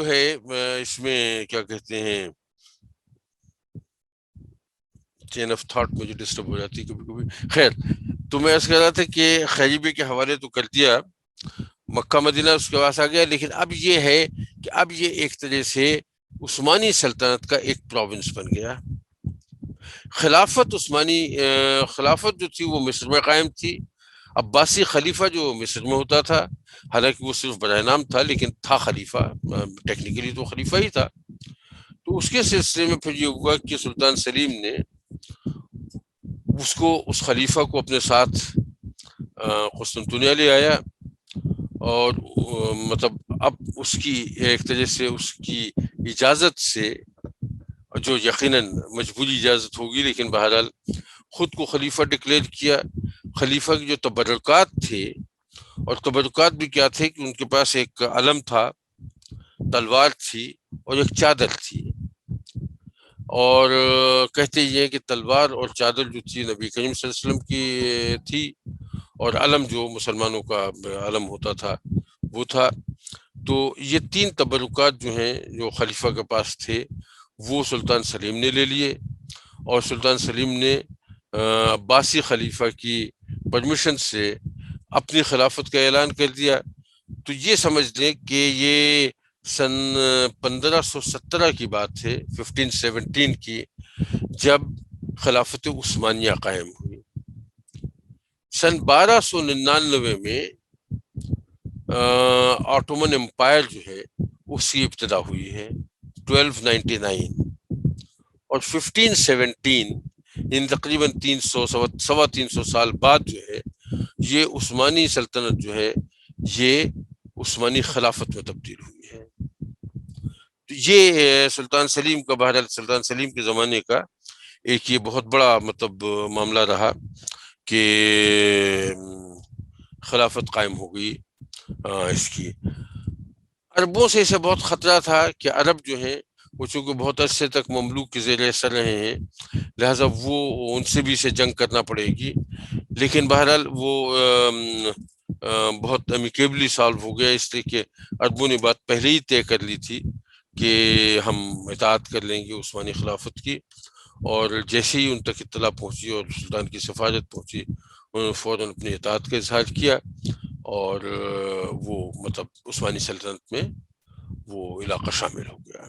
ہے اس میں کیا کہتے ہیں چین آف تھاٹ مجھے ڈسٹرب ہو جاتی کبھی کبھی۔ خیر، تو میں اس کہہ رہا تھا کہ خیری بے کے حوالے تو کر دیا، مکہ مدینہ اس کے پاس آ گیا، لیکن اب یہ ہے کہ اب یہ ایک طرح سے عثمانی سلطنت کا ایک پروونس بن گیا۔ خلافت جو تھی وہ مصر میں قائم تھی۔ عباسی خلیفہ جو مصر میں ہوتا تھا، حالانکہ وہ صرف برائے نام تھا لیکن تھا خلیفہ، ٹیکنیکلی تو خلیفہ ہی تھا۔ تو اس کے سلسلے میں پھر یہ ہوا کہ سلطان سلیم نے اس خلیفہ کو اپنے ساتھ قسطنطنیہ لے آیا، اور مطلب اب اس کی ایک طرح سے اس کی اجازت سے، جو یقیناً مجبوری اجازت ہوگی لیکن بہرحال خود کو خلیفہ ڈکلیئر کیا۔ خلیفہ کے جو تبرکات تھے، اور تبرکات بھی کیا تھے کہ ان کے پاس ایک علم تھا، تلوار تھی اور ایک چادر تھی، اور کہتے یہ کہ تلوار اور چادر جو تھی نبی کریم صلی اللہ علیہ وسلم کی تھی، اور علم جو مسلمانوں کا علم ہوتا تھا وہ تھا۔ تو یہ تین تبرکات جو ہیں جو خلیفہ کے پاس تھے وہ سلطان سلیم نے لے لیے، اور سلطان سلیم نے عباسی خلیفہ کی پرمیشن سے اپنی خلافت کا اعلان کر دیا۔ تو یہ سمجھ لیں کہ یہ سن 1517 کی بات ہے، 1517 کی، جب خلافت عثمانیہ قائم ہوئی۔ سن 1299 میں آٹومن امپائر جو ہے اس کی ابتدا ہوئی ہے 1299، اور 1517 ان تقریباً 300 سال بعد جو ہے یہ عثمانی سلطنت جو ہے یہ عثمانی خلافت میں تبدیل ہوئی ہے۔ تو یہ سلطان سلیم کا، بہرحال سلطان سلیم کے زمانے کا ایک یہ بہت بڑا مطلب معاملہ رہا کہ خلافت قائم ہو گئی اس کی۔ عربوں سے اسے بہت خطرہ تھا کہ عرب جو ہیں وہ چونکہ بہت عرصے تک مملوک کے زیر اثر رہے ہیں، لہٰذا وہ ان سے بھی اسے جنگ کرنا پڑے گی، لیکن بہرحال وہ بہت امیکیبلی سالو ہو گیا، اس لیے کہ عربوں نے بات پہلے ہی طے کر لی تھی کہ ہم اطاعت کر لیں گے عثمانی خلافت کی، اور جیسے ہی ان تک اطلاع پہنچی اور سلطان کی سفارت پہنچی انہوں نے فوراً اپنی اطاعت کا اظہار کیا، اور وہ مطلب عثمانی سلطنت میں وہ علاقہ شامل ہو گیا۔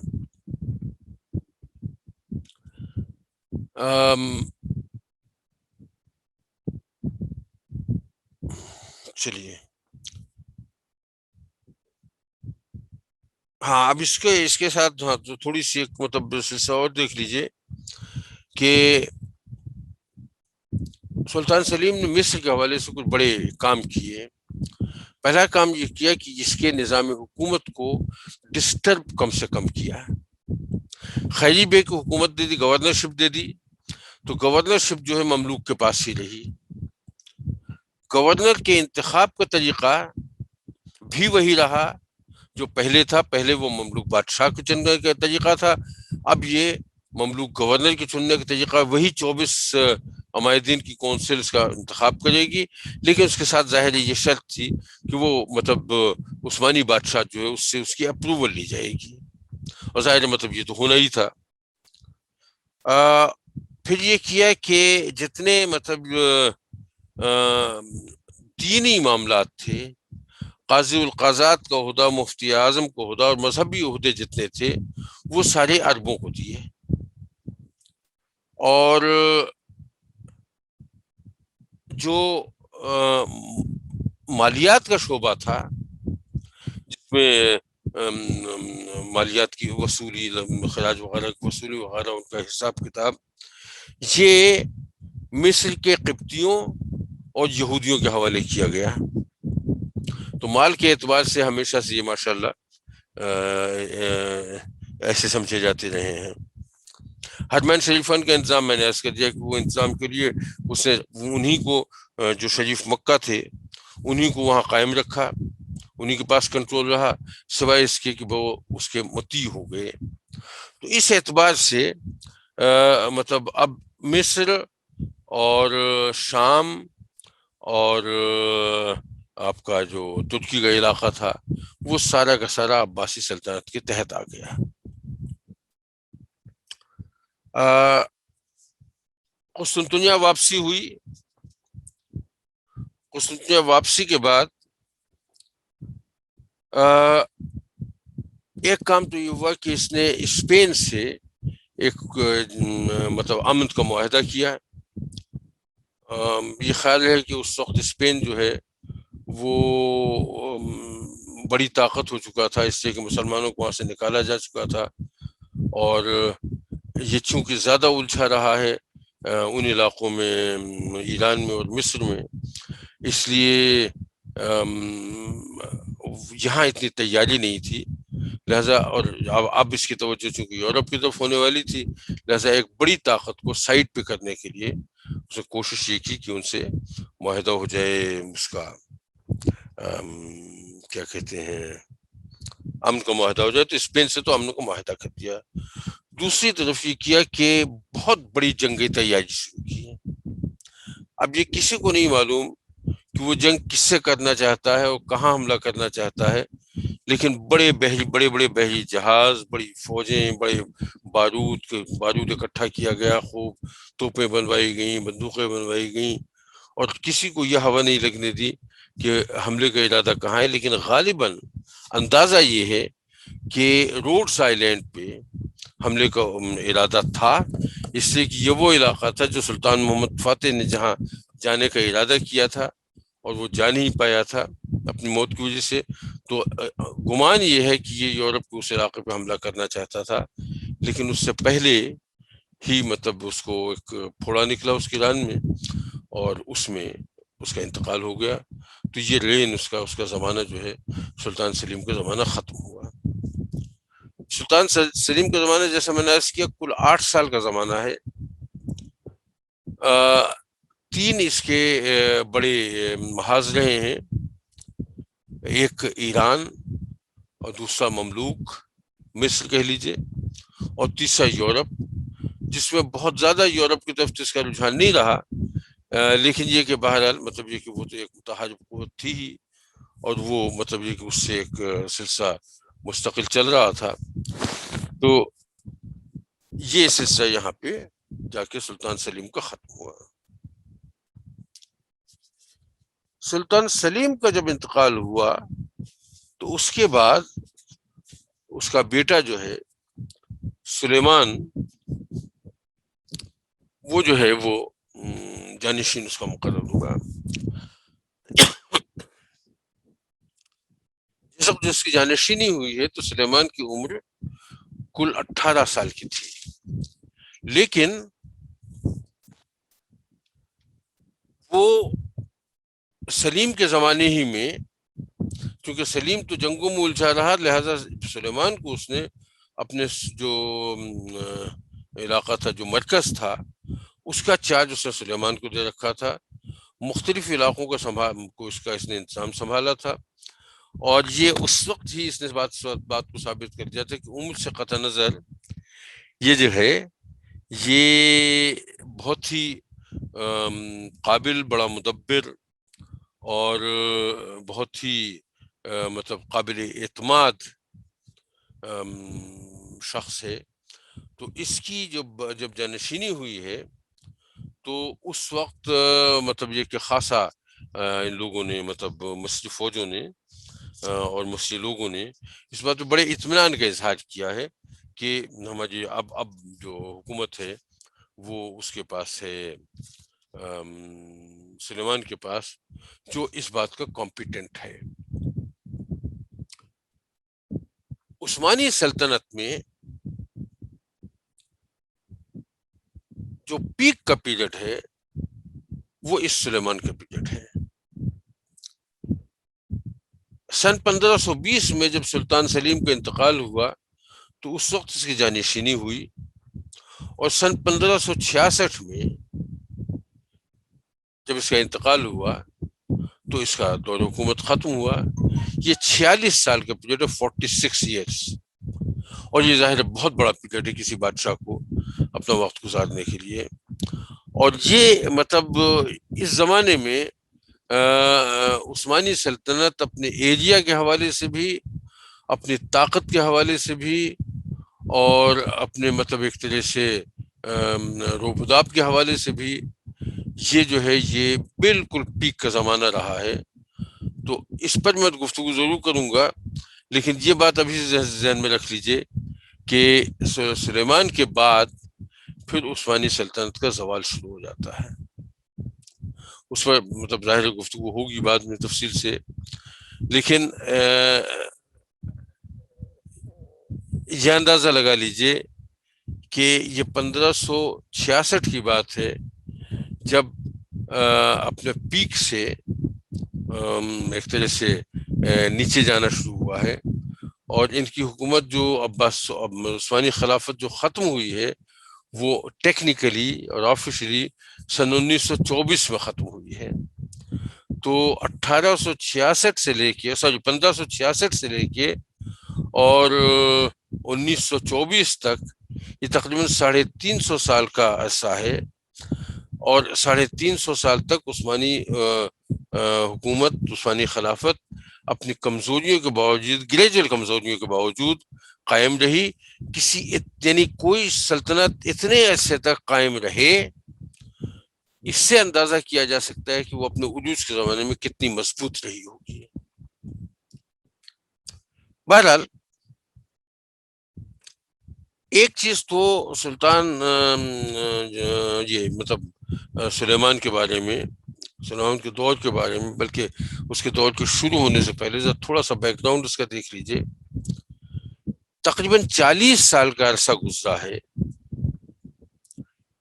چلیے ہاں، اب اس کے ساتھ ہاں تو تھوڑی سی ایک مطلب سلسلہ اور دیکھ لیجئے کہ سلطان سلیم نے مصر کے حوالے سے کچھ بڑے کام کیے۔ پہلا کام یہ کیا کہ اس کے نظام حکومت کو ڈسٹرب کم سے کم کیا۔ خیری بے کی حکومت دے دی، گورنرشپ دے دی، تو گورنرشپ جو ہے مملوک کے پاس ہی رہی۔ گورنر کے انتخاب کا طریقہ بھی وہی رہا جو پہلے تھا۔ پہلے وہ مملوک بادشاہ کو چننے کا طریقہ تھا، اب یہ مملوک گورنر کے چننے کا طریقہ۔ وہی 24 عمائدین کی کونسل اس کا انتخاب کرے گی، لیکن اس کے ساتھ ظاہر یہ شرط تھی کہ وہ مطلب عثمانی بادشاہ جو ہے اس سے اس کی اپروول لی جائے گی، اور ظاہر مطلب یہ تو ہونا ہی تھا۔ پھر یہ کیا کہ جتنے مطلب دینی معاملات تھے، قاضی القاضات کا عہدہ، مفتی اعظم کا عہدہ اور مذہبی عہدے جتنے تھے وہ سارے عربوں کو دیے، اور جو مالیات کا شعبہ تھا جس میں مالیات کی وصولی، خراج وغیرہ کی وصولی وغیرہ، ان کا حساب کتاب، یہ مصر کے قبطیوں اور یہودیوں کے حوالے کیا گیا۔ تو مال کے اعتبار سے ہمیشہ سے یہ ماشاءاللہ ایسے سمجھے جاتے رہے ہیں۔ حرمین شریفین کا انتظام میں نے عرض کر دیا کہ وہ انتظام کے لیے اس نے انہی کو، جو شریف مکہ تھے انہی کو وہاں قائم رکھا، انہی کے پاس کنٹرول رہا، سوائے اس کے کہ وہ اس کے مطیع ہو گئے۔ تو اس اعتبار سے مطلب اب مصر اور شام اور آپ کا جو ترکی کا علاقہ تھا وہ سارا کا سارا عباسی سلطنت کے تحت آ گیا۔ قسطنطنیہ واپسی ہوئی۔ قسطنطنیہ واپسی کے بعد ایک کام تو یہ ہوا کہ اس نے اسپین سے ایک مطلب امن کا معاہدہ کیا۔ یہ خیال ہے کہ اس وقت اسپین جو ہے وہ بڑی طاقت ہو چکا تھا، اس لیے کہ مسلمانوں کو وہاں سے نکالا جا چکا تھا، اور یہ چونکہ زیادہ الجھا رہا ہے ان علاقوں میں، ایران میں اور مصر میں، اس لیے یہاں اتنی تیاری نہیں تھی، لہذا اور اب اس کی توجہ چونکہ یورپ کی طرف ہونے والی تھی، لہذا ایک بڑی طاقت کو سائڈ پہ کرنے کے لیے اس نے کوشش یہ کی کہ ان سے معاہدہ ہو جائے، اس کا کیا کہتے ہیں، امن کا معاہدہ ہو جائے۔ تو اسپین سے تو امن کا معاہدہ کر دیا۔ دوسری طرف یہ کیا کہ بہت بڑی جنگی تیاری شروع کی۔ اب یہ کسی کو نہیں معلوم کہ وہ جنگ کس سے کرنا چاہتا ہے اور کہاں حملہ کرنا چاہتا ہے، لیکن بڑے بڑے بحری جہاز، بڑی فوجیں، بڑے بارود اکٹھا کیا گیا، خوب توپیں بنوائی گئیں، بندوقیں بنوائی گئیں، اور کسی کو یہ ہوا نہیں لگنے دی کہ حملے کا ارادہ کہاں ہے۔ لیکن غالباً اندازہ یہ ہے کہ روڈس آئلینڈ پہ حملے کا ارادہ تھا، اس لیے کہ یہ وہ علاقہ تھا جو سلطان محمد فاتح نے جہاں جانے کا ارادہ کیا تھا اور وہ جا نہیں پایا تھا اپنی موت کی وجہ سے۔ تو گمان یہ ہے کہ یہ یورپ کے اس علاقے پہ حملہ کرنا چاہتا تھا، لیکن اس سے پہلے ہی مطلب اس کو ایک پھوڑا نکلا اس کی ران میں، اور اس میں اس کا انتقال ہو گیا۔ تو یہ رین اس کا زمانہ جو ہے سلطان سلیم کا زمانہ ختم ہوا۔ سلطان سلیم کا زمانہ جیسا میں نے عرض کیا کل 8 سال کا زمانہ ہے۔ 3 اس کے بڑے محاذ رہے ہیں، ایک ایران اور دوسرا مملوک مصر کہہ لیجئے، اور تیسرا یورپ، جس میں بہت زیادہ یورپ کی طرف اس کا رجحان نہیں رہا، لیکن یہ کہ بہرحال مطلب یہ کہ وہ تو ایک متحارب قوت تھی ہی، اور وہ مطلب یہ کہ اس سے ایک سلسلہ مستقل چل رہا تھا۔ تو یہ سلسلہ یہاں پہ جا کے سلطان سلیم کا ختم ہوا۔ سلطان سلیم کا جب انتقال ہوا تو اس کے بعد اس کا بیٹا جو ہے سلیمان، وہ جو ہے وہ جانشین اس کا مقرر ہوگا. جس وقت اس کی جانشینی ہوئی ہے تو سلیمان کی عمر کل 18 سال کی تھی. لیکن وہ سلیم کے زمانے ہی میں، کیونکہ سلیم تو جنگوں میں الجھا رہا، لہذا سلیمان کو اس نے اپنے جو علاقہ تھا، جو مرکز تھا، اس کا چارج اس نے سلیمان کو دے رکھا تھا. مختلف علاقوں کا اس نے انتظام سنبھالا تھا. اور یہ اس وقت ہی اس نے بات کو ثابت کر دیا تھا کہ عمر سے قطع نظر یہ جو ہے یہ بہت ہی قابل، بڑا مدبر اور بہت ہی مطلب قابل اعتماد شخص ہے. تو اس کی جب جانشینی ہوئی ہے تو اس وقت مطلب یہ کہ خاصا ان لوگوں نے، مطلب مصری فوجوں نے اور مصری لوگوں نے اس بات پہ بڑے اطمینان کا اظہار کیا ہے کہ ہماری اب جو حکومت ہے وہ اس کے پاس ہے، سلیمان کے پاس، جو اس بات کا کمپیٹنٹ ہے. عثمانی سلطنت میں جو پیک کا پیریڈ ہے وہ اس سلیمان کا پیریڈ ہے. سن 1520 میں جب سلطان سلیم کا انتقال ہوا تو اس وقت اس کی جانشینی ہوئی، اور سن 1566 میں جب اس کا انتقال ہوا تو اس کا دور حکومت ختم ہوا. یہ 46 سال کا پیریڈ ہے، 46 ایئرس، اور یہ ظاہر ہے بہت بڑا پیریڈ ہے کسی بادشاہ کو اپنا وقت گزارنے کے لیے. اور یہ مطلب اس زمانے میں عثمانی سلطنت اپنے ایریا کے حوالے سے بھی، اپنی طاقت کے حوالے سے بھی، اور اپنے مطلب ایک طرح سے روب و داب کے حوالے سے بھی، یہ جو ہے یہ بالکل پیک کا زمانہ رہا ہے. تو اس پر میں گفتگو ضرور کروں گا، لیکن یہ بات ابھی سے ذہن میں رکھ لیجئے کہ سلیمان کے بعد پھر عثمانی سلطنت کا زوال شروع ہو جاتا ہے. اس پر مطلب ظاہر گفتگو ہوگی بعد میں تفصیل سے، لیکن یہ اندازہ لگا لیجئے کہ یہ 1566 کی بات ہے جب اپنے پیک سے ایک طرح سے نیچے جانا شروع ہوا ہے، اور ان کی حکومت جو عثمانی خلافت جو ختم ہوئی ہے وہ ٹیکنیکلی اور آفیشلی سن 1924 میں ختم ہوئی ہے. تو 1566 سے لے کے اور 1924 تک یہ تقریباً 350 سال کا عرصہ ہے. اور 350 سال تک عثمانی حکومت، عثمانی خلافت اپنی کمزوریوں کے باوجود، گریجویل کمزوریوں کے باوجود قائم رہی. یعنی کوئی سلطنت اتنے عرصے تک قائم رہے، اس سے اندازہ کیا جا سکتا ہے کہ وہ اپنے عروج کے زمانے میں کتنی مضبوط رہی ہوگی. بہرحال ایک چیز تو سلطان یہ مطلب سلیمان کے بارے میں، سلیمان کے دور کے بارے میں، بلکہ اس کے دور کے شروع ہونے سے پہلے تھوڑا سا بیک گراؤنڈ اس کا دیکھ لیجئے. تقریباً 40 سال کا عرصہ گزرا ہے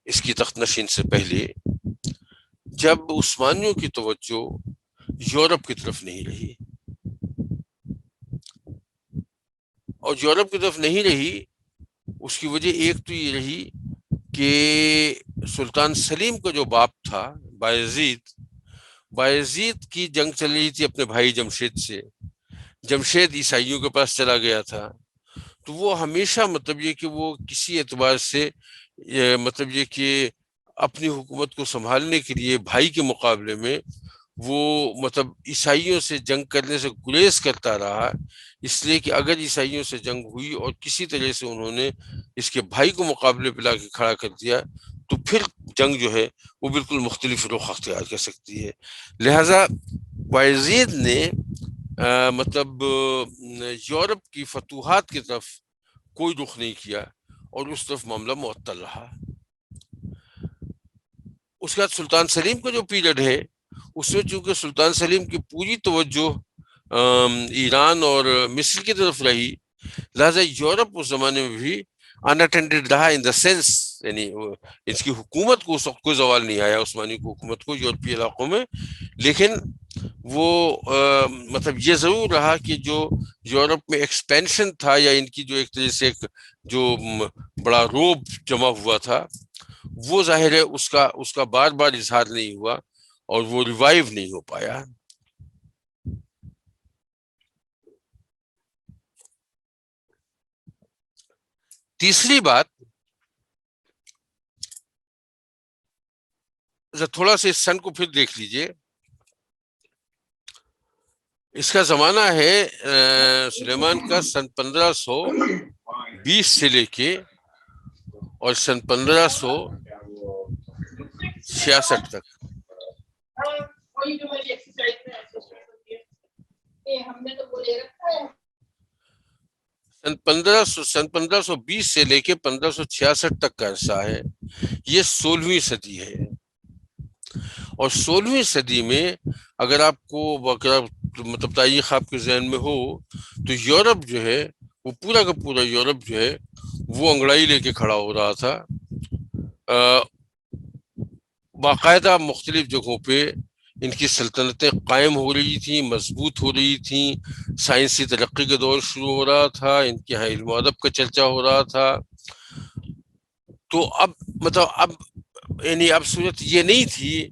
اس کی تخت نشین سے پہلے، جب عثمانیوں کی توجہ یورپ کی طرف نہیں رہی. اور یورپ کی طرف نہیں رہی، اس کی وجہ ایک تو یہ رہی کہ سلطان سلیم کا جو باپ تھا بایزید کی جنگ چل رہی تھی اپنے بھائی جمشید سے. جمشید عیسائیوں کے پاس چلا گیا تھا، تو وہ ہمیشہ مطلب یہ کہ وہ کسی اعتبار سے مطلب یہ کہ اپنی حکومت کو سنبھالنے کے لیے بھائی کے مقابلے میں وہ مطلب عیسائیوں سے جنگ کرنے سے گریز کرتا رہا، اس لیے کہ اگر عیسائیوں سے جنگ ہوئی اور کسی طرح سے انہوں نے اس کے بھائی کو مقابلے پہ لا کے کھڑا کر دیا تو پھر جنگ جو ہے وہ بالکل مختلف رخ اختیار کر سکتی ہے. لہذا بایزید نے مطلب یورپ کی فتوحات کی طرف کوئی رخ نہیں کیا اور اس طرف معاملہ معطل رہا. اس کے بعد سلطان سلیم کا جو پیریڈ ہے اس میں چونکہ سلطان سلیم کی پوری توجہ ایران اور مصر کی طرف رہی، لہٰذا یورپ اس زمانے میں بھی ان اٹینڈڈ رہا، ان دا سینس یعنی اس کی حکومت کو اس وقت کوئی زوال نہیں آیا، عثمانی حکومت کو یورپی علاقوں میں. لیکن وہ مطلب یہ ضرور رہا کہ جو یورپ میں ایکسپینشن تھا یا ان کی جو ایک طرح سے ایک جو بڑا روب جمع ہوا تھا وہ ظاہر ہے اس کا بار بار اظہار نہیں ہوا اور وہ ریوائیو نہیں ہو پایا. تیسری بات، تھوڑا سا اس سن کو پھر دیکھ لیجئے. اس کا زمانہ ہے سلیمان کا سن 1520 سے لے کے اور سن 1566 تک. سن 1520 سے لے کے 1566 تک کا عرصہ ہے. یہ 16ویں صدی ہے اور 16ویں صدی میں اگر آپ کو مطلب تاریخ آپ کے ذہن میں ہو تو یورپ جو ہے وہ پورا کا پورا یورپ جو ہے وہ انگڑائی لے کے کھڑا ہو رہا تھا. باقاعدہ مختلف جگہوں پہ ان کی سلطنتیں قائم ہو رہی تھیں، مضبوط ہو رہی تھیں، سائنسی ترقی کا دور شروع ہو رہا تھا، ان کے یہاں علم و ادب کا چرچا ہو رہا تھا. تو اب یعنی اب صورت یہ نہیں تھی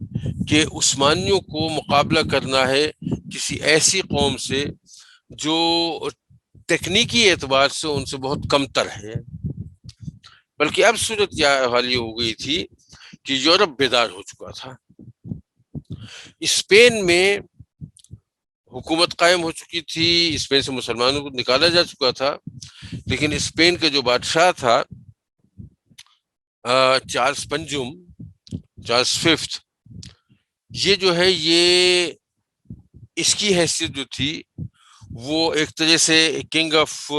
کہ عثمانیوں کو مقابلہ کرنا ہے کسی ایسی قوم سے جو تکنیکی اعتبار سے ان سے بہت کم تر ہے، بلکہ اب صورت یہ حالی ہو گئی تھی کہ یورپ بیدار ہو چکا تھا. اسپین میں حکومت قائم ہو چکی تھی، اسپین سے مسلمانوں کو نکالا جا چکا تھا، لیکن اسپین کا جو بادشاہ تھا چارلس پنجم، چارلس ففتھ، یہ جو ہے یہ اس کی حیثیت جو تھی وہ ایک طرح سے king of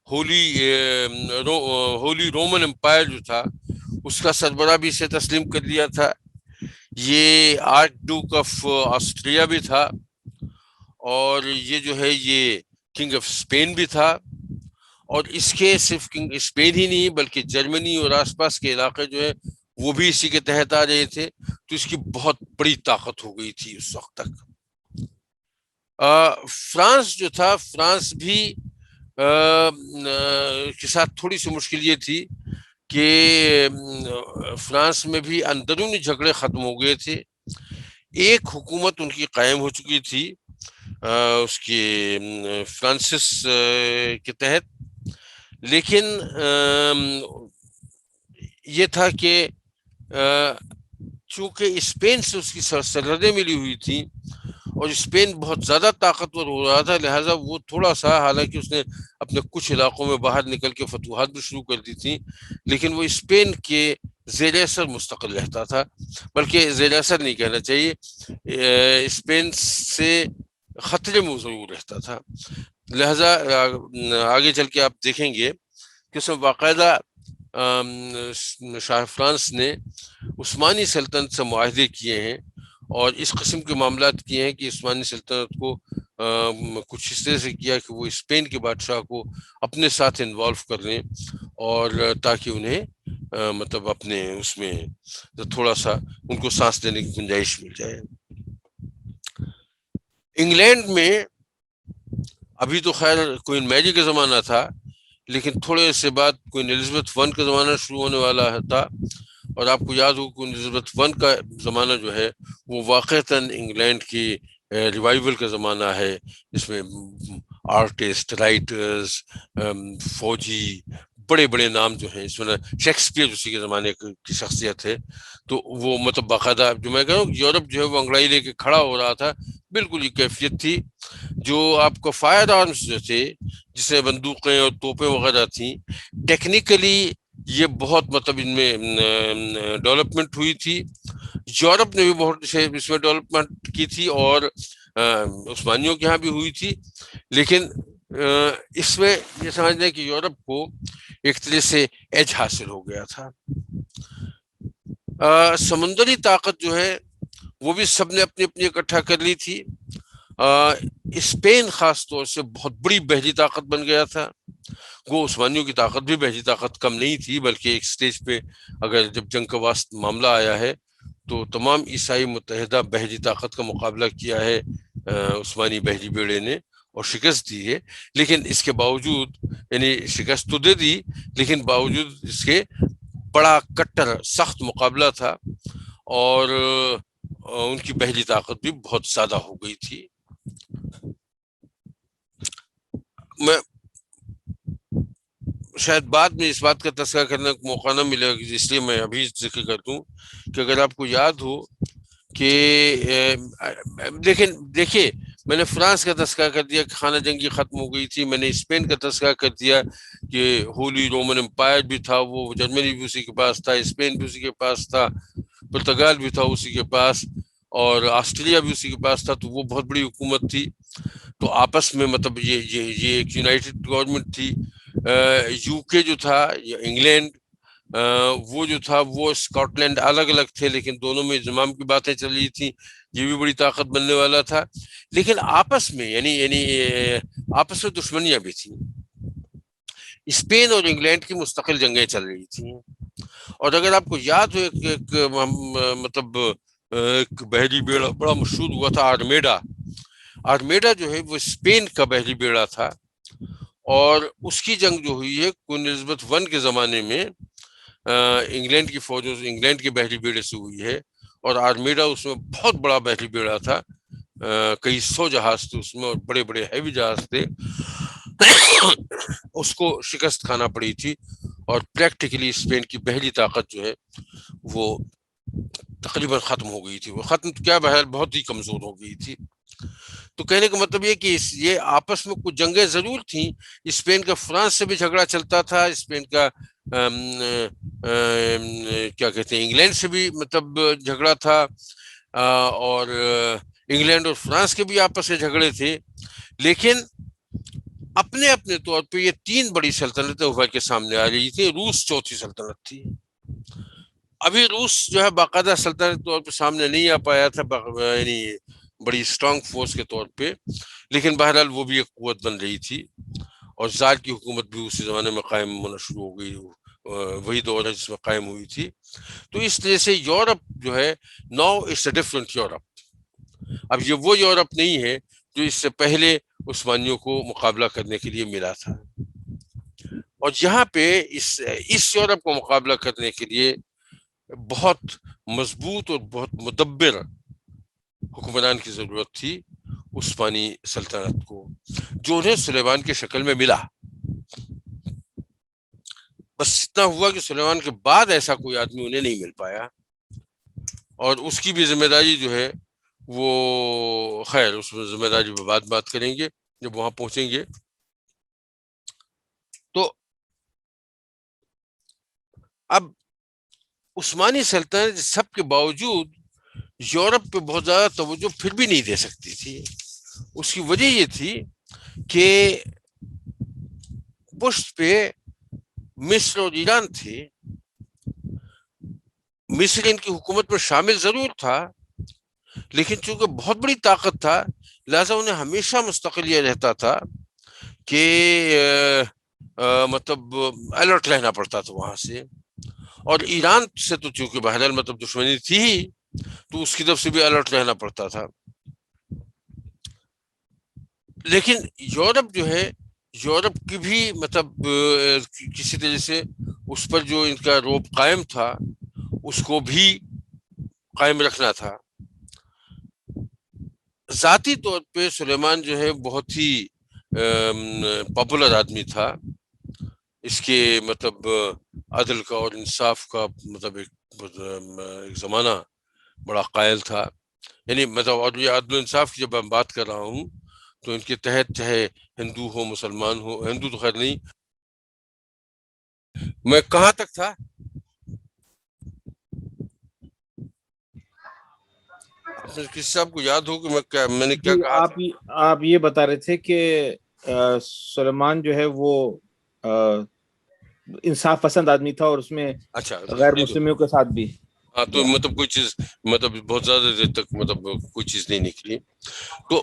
Holy Roman Empire جو تھا اس کا سربراہ بھی اسے تسلیم کر لیا تھا. یہ آرچ ڈوک آف آسٹریا بھی تھا اور یہ جو ہے یہ کنگ آف اسپین بھی تھا. اور اس کے صرف کنگ اسپین ہی نہیں بلکہ جرمنی اور آس پاس کے علاقے جو ہے وہ بھی اسی کے تحت آ رہے تھے. تو اس کی بہت بڑی طاقت ہو گئی تھی اس وقت تک. فرانس جو تھا، فرانس بھی کے ساتھ تھوڑی سی مشکل یہ تھی کہ فرانس میں بھی اندرونی جھگڑے ختم ہو گئے تھے. ایک حکومت ان کی قائم ہو چکی تھی اس کے فرانسس کے تحت، لیکن یہ تھا کہ چونکہ اسپین سے اس کی سرحدیں ملی ہوئی تھیں اور اسپین بہت زیادہ طاقتور ہو رہا تھا، لہٰذا وہ تھوڑا سا، حالانکہ اس نے اپنے کچھ علاقوں میں باہر نکل کے فتوحات بھی شروع کر دی تھیں، لیکن وہ اسپین کے زیر اثر مستقل رہتا تھا. بلکہ زیر اثر نہیں کہنا چاہیے، اسپین سے خطرے میں ضرور رہتا تھا. لہٰذا آگے چل کے آپ دیکھیں گے کہ اس میں باقاعدہ شاہ فرانس نے عثمانی سلطنت سے معاہدے کیے ہیں اور اس قسم کے معاملات کیے ہیں کہ عثمانی سلطنت کو کچھ اس طرح سے کیا کہ وہ اسپین کے بادشاہ کو اپنے ساتھ انوالو کر لیں اور تاکہ انہیں مطلب اپنے اس میں تھوڑا سا ان کو سانس دینے کی گنجائش مل جائے. انگلینڈ میں ابھی تو خیر کوئین میری کا زمانہ تھا، لیکن تھوڑے سے بعد کوئین الزبتھ ون کا زمانہ شروع ہونے والا تھا. اور آپ کو یاد ہو کوئین الزبتھ ون کا زمانہ جو ہے وہ واقعتاً انگلینڈ کی ریوائیول کا زمانہ ہے، جس میں آرٹسٹ، رائٹرز، فوجی، بڑے بڑے نام جو ہیں، اس میں شیکسپیئر اسی کے زمانے کی شخصیت ہے. تو وہ مطلب باقاعدہ جو میں کہہ رہا ہوں یورپ جو ہے وہ انگڑائی لے کے کھڑا ہو رہا تھا. بالکل یہ کیفیت تھی. جو آپ کو فائر آرمز جو تھے، جس میں بندوقیں اور توپیں وغیرہ تھیں، ٹیکنیکلی یہ بہت مطلب ان میں ڈیولپمنٹ ہوئی تھی. یورپ نے بھی بہت اس میں ڈیولپمنٹ کی تھی اور عثمانیوں کے یہاں بھی ہوئی تھی، لیکن اس میں یہ سمجھ لیں کہ یورپ کو ایک طرح سے ایج حاصل ہو گیا تھا۔ سمندری طاقت جو ہے وہ بھی سب نے اپنی اپنی اکٹھا کر لی تھی۔ اسپین خاص طور سے بہت بڑی بحری طاقت بن گیا تھا۔ وہ عثمانیوں کی طاقت بھی بحری طاقت کم نہیں تھی، بلکہ ایک سٹیج پہ اگر جب جنگ کا واسط معاملہ آیا ہے تو تمام عیسائی متحدہ بحری طاقت کا مقابلہ کیا ہے عثمانی بحری بیڑے نے اور شکست دی ہے۔ لیکن اس کے باوجود، یعنی شکست تو دے دی، لیکن باوجود اس کے بڑا کٹر سخت مقابلہ تھا، اور ان کی بحری طاقت بھی بہت زیادہ ہو گئی تھی۔ میں شاید بعد میں اس بات کا تذکرہ کرنے کا موقع نہ ملے گا، اس لیے میں ابھی ذکر کر دوں کہ اگر آپ کو یاد ہو کہ دیکھیے میں نے فرانس کا تذکرہ کر دیا کہ خانہ جنگی ختم ہو گئی تھی، میں نے اسپین کا تذکرہ کر دیا کہ ہولی رومن امپائر بھی تھا، وہ جرمنی بھی اسی کے پاس تھا، اسپین بھی اسی کے پاس تھا، پرتگال بھی تھا اسی کے پاس، اور آسٹریلیا بھی اسی کے پاس تھا، تو وہ بہت بڑی حکومت تھی۔ تو آپس میں مطلب یہ ایک یونائٹڈ گورنمنٹ تھی۔ یو کے جو تھا یا انگلینڈ، وہ جو تھا وہ اسکاٹ لینڈ الگ الگ تھے، لیکن دونوں میں انضمام کی باتیں چل رہی تھیں، یہ بھی بڑی طاقت بننے والا تھا، لیکن آپس میں یعنی آپس میں دشمنیاں بھی تھیں۔ اسپین اور انگلینڈ کی مستقل جنگیں چل رہی تھیں، اور اگر آپ کو یاد ہو ایک مطلب ایک بحری بیڑا بڑا مشہور ہوا تھا، آرمیڈا جو ہے وہ اسپین کا بحری بیڑا تھا، اور اس کی جنگ جو ہوئی ہے کوئن الزبتھ ون کے زمانے میں انگلینڈ کی فوجوں سے، انگلینڈ کے بحری بیڑے سے ہوئی ہے، اور آرمیڈا اس میں بہت بڑا بحری بیڑا تھا، کئی 100 جہاز تھے اس میں، اور بڑے بڑے ہیوی جہاز تھے۔ اس کو شکست کھانا پڑی تھی، اور پریکٹیکلی اسپین کی بحری طاقت جو ہے وہ تقریباً ختم ہو گئی تھی، وہ ختم کیا بہرحال بہت ہی کمزور ہو گئی تھی۔ تو کہنے کا مطلب یہ کہ یہ آپس میں کچھ جنگیں ضرور تھیں، اسپین کا فرانس سے بھی جھگڑا چلتا تھا، اسپین کا کیا کہتے ہیں انگلینڈ سے بھی مطلب جھگڑا تھا، اور انگلینڈ اور فرانس کے بھی آپس میں جھگڑے تھے، لیکن اپنے اپنے طور پہ یہ تین بڑی سلطنتیں ابھر کے سامنے آ رہی تھی۔ روس چوتھی سلطنت تھی۔ ابھی روس جو ہے باقاعدہ سلطنت طور پہ سامنے نہیں آ پایا تھا، یعنی بڑی اسٹرانگ فورس کے طور پہ، لیکن بہرحال وہ بھی ایک قوت بن رہی تھی، اور زار کی حکومت بھی اسی زمانے میں قائم ہونا شروع ہو گئی، وہی دور ہے جس میں قائم ہوئی تھی۔ تو اس طرح سے یورپ جو ہے now it's a different Europe, اب یہ وہ یورپ نہیں ہے جو اس سے پہلے عثمانیوں کو مقابلہ کرنے کے لیے ملا تھا، اور یہاں پہ اس یورپ کو مقابلہ کرنے کے لیے بہت مضبوط اور بہت مدبر حکمران کی ضرورت تھی عثمانی سلطنت کو، جو انہیں سلیمان کے شکل میں ملا۔ بس اتنا ہوا کہ سلیمان کے بعد ایسا کوئی آدمی انہیں نہیں مل پایا، اور اس کی بھی ذمہ داری جو ہے وہ خیر اس میں ذمہ داری پہ بات کریں گے جب وہاں پہنچیں گے۔ تو اب عثمانی سلطنت سب کے باوجود یورپ پہ بہت زیادہ توجہ پھر بھی نہیں دے سکتی تھی۔ اس کی وجہ یہ تھی کہ پشت پہ مصر اور ایران تھے۔ مصر ان کی حکومت میں شامل ضرور تھا، لیکن چونکہ بہت بڑی طاقت تھا، لہذا انہیں ہمیشہ مستقل یہ رہتا تھا کہ مطلب الرٹ رہنا پڑتا تھا وہاں سے، اور ایران سے تو چونکہ بہرحال مطلب دشمنی تھی ہی، تو اس کی طرف سے بھی الرٹ رہنا پڑتا تھا۔ لیکن یورپ جو ہے، یورپ کی بھی مطلب کسی طرح سے اس پر جو ان کا روب قائم تھا اس کو بھی قائم رکھنا تھا۔ ذاتی طور پہ سلیمان جو ہے بہت ہی پاپولر آدمی تھا، اس کے مطلب عدل کا اور انصاف کا مطلب ایک زمانہ بڑا قائل تھا، یعنی مطلب اور یہ عدل و انصاف کی جب میں بات کر رہا ہوں تو ان کے تحت چاہے ہندو ہو مسلمان ہو، ہندو تو خیر نہیں، میں کہاں تک تھا؟ کسی صاحب کو یاد ہو کہ میں نے کیا جی کہا تھا؟ آپ یہ بتا رہے تھے کہ سلیمان جو ہے وہ انصاف پسند آدمی تھا اور اس میں اچھا غیر مسلموں کے ساتھ بھی. ہاں تو مطلب کوئی چیز مطلب بہت زیادہ دیر تک مطلب کوئی چیز نہیں نکلی. تو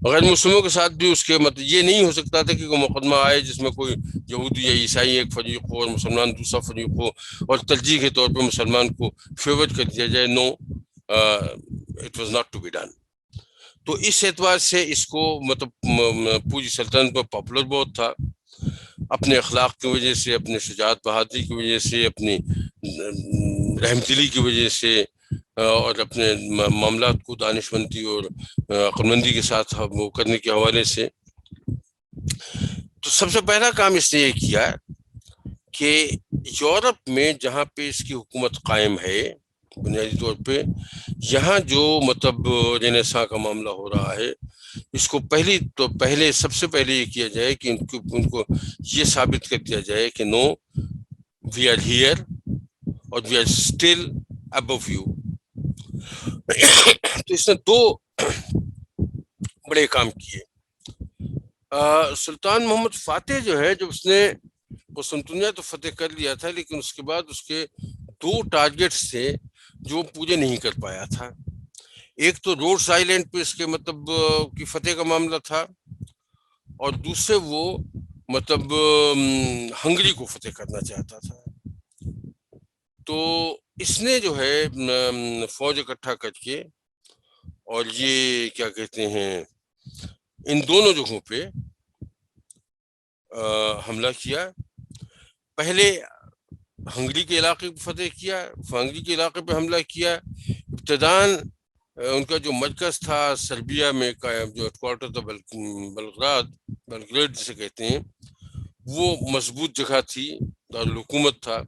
غیر مسلموں کے ساتھ بھی اس کے مطلب یہ نہیں ہو سکتا تھا کہ کوئی مقدمہ آئے جس میں کوئی یہودی یا عیسائی ایک فریق ہو اور مسلمان دوسرا فریق ہو اور ترجیح کے طور پہ مسلمان کو فیور کر دیا جائے. No, it was not to be done. تو اس اعتبار سے اس کو مطلب پوری سلطنت پر پاپولر بہت تھا، اپنے اخلاق کی وجہ سے، اپنے شجاعت بہادری کی وجہ سے، اپنی رحم دلی کی وجہ سے، اور اپنے معاملات کو دانش مندی اور عقل مندی کے ساتھ وہ کرنے کے حوالے سے. تو سب سے پہلا کام اس نے یہ کیا کہ یورپ میں جہاں پہ اس کی حکومت قائم ہے بنیادی طور پہ، یہاں جو مطلب رینیساں کا معاملہ ہو رہا ہے، اس کو پہلے سب سے پہلے یہ کیا جائے کہ ان کو یہ ثابت کر دیا جائے کہ نو، وی آر ہیئر اور we are still above you. تو اس نے دو بڑے کام کیے. سلطان محمد فاتح جو ہے، جب اس نے قسطنطنیہ تو فتح کر لیا تھا، لیکن اس کے بعد اس کے دو ٹارگیٹس تھے جو پورے نہیں کر پایا تھا. ایک تو روڈس آئیلینڈ پہ اس کے مطلب کی فتح کا معاملہ تھا، اور دوسرے وہ مطلب ہنگری کو فتح کرنا چاہتا تھا. تو اس نے جو ہے فوج اکٹھا کر کے اور یہ کیا کہتے ہیں ان دونوں جگہوں پہ حملہ کیا. پہلے ہنگری کے علاقے کو فتح کیا، ہنگری کے علاقے پہ حملہ کیا. ابتداً ان کا جو مرکز تھا سربیا میں جو ہیڈ کوارٹر تھا بلگریڈ جسے کہتے ہیں، وہ مضبوط جگہ تھی، دارالحکومت تھا.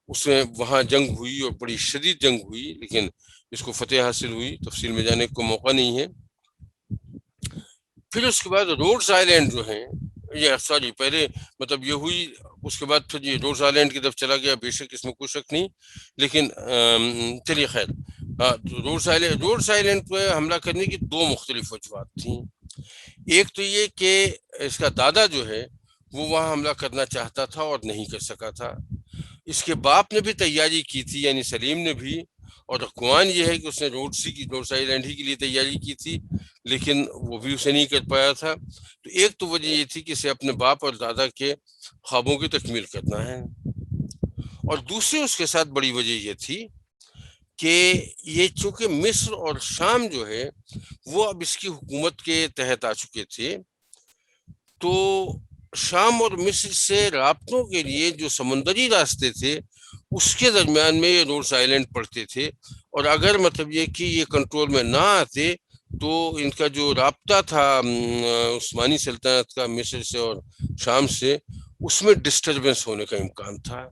اس میں وہاں جنگ ہوئی اور بڑی شدید جنگ ہوئی، لیکن اس کو فتح حاصل ہوئی. تفصیل میں جانے کو موقع نہیں ہے. پھر اس کے بعد روڈس آئیلینڈ جو ہیں، سوری پہلے مطلب یہ ہوئی، اس کے بعد پھر یہ روڈس آئیلینڈ کی طرف چلا گیا. بے شک اس میں کوئی شک نہیں، لیکن چلیے خیر. روڈس آئیلینڈ پہ حملہ کرنے کی دو مختلف وجوہات تھیں. ایک تو یہ کہ اس کا دادا جو ہے وہ وہاں حملہ کرنا چاہتا تھا اور نہیں کر سکا تھا. اس کے باپ نے بھی تیاری کی تھی، یعنی سلیم نے بھی، اور گمان یہ ہے کہ اس نے روڈس آئیلینڈ ہی کے لیے تیاری کی تھی، لیکن وہ بھی اسے نہیں کر پایا تھا. تو ایک تو وجہ یہ تھی کہ اسے اپنے باپ اور دادا کے خوابوں کی تکمیل کرنا ہے، اور دوسری اس کے ساتھ بڑی وجہ یہ تھی کہ یہ چونکہ مصر اور شام جو ہے وہ اب اس کی حکومت کے تحت آ چکے تھے، تو شام اور مصر سے رابطوں کے لیے جو سمندری راستے تھے اس کے درمیان میں یہ روڈس آئیلینڈ پڑتے تھے. اور اگر مطلب یہ کہ یہ کنٹرول میں نہ آتے تو ان کا جو رابطہ تھا عثمانی سلطنت کا مصر سے اور شام سے، اس میں ڈسٹربنس ہونے کا امکان تھا.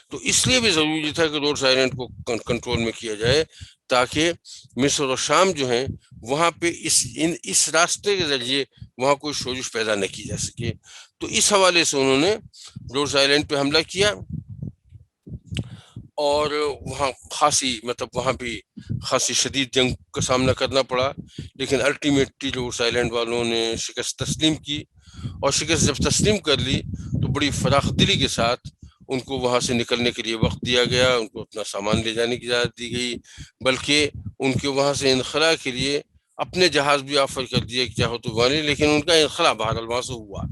تو اس لیے بھی ضروری تھا کہ روڈس آئیلینڈ کو کنٹرول میں کیا جائے، تاکہ مصر اور شام جو ہیں وہاں پہ اس راستے کے ذریعے وہاں کوئی شورش پیدا نہ کی جا سکے. تو اس حوالے سے انہوں نے روڈس آئیلینڈ پہ حملہ کیا، اور وہاں وہاں بھی خاصی شدید جنگ کا سامنا کرنا پڑا. لیکن الٹیمیٹلی روڈس آئیلینڈ والوں نے شکست تسلیم کی، اور شکست جب تسلیم کر لی تو بڑی فراخ دلی کے ساتھ ان کو وہاں سے نکلنے کے لیے وقت دیا گیا، ان کو اپنا سامان لے جانے کی اجازت دی گئی، بلکہ ان کے وہاں سے انخلاء کے لیے اپنے جہاز بھی آفر کر دیے کہ چاہو تو والی، لیکن ان کا انخلاء بہرحال وہاں سے ہوا.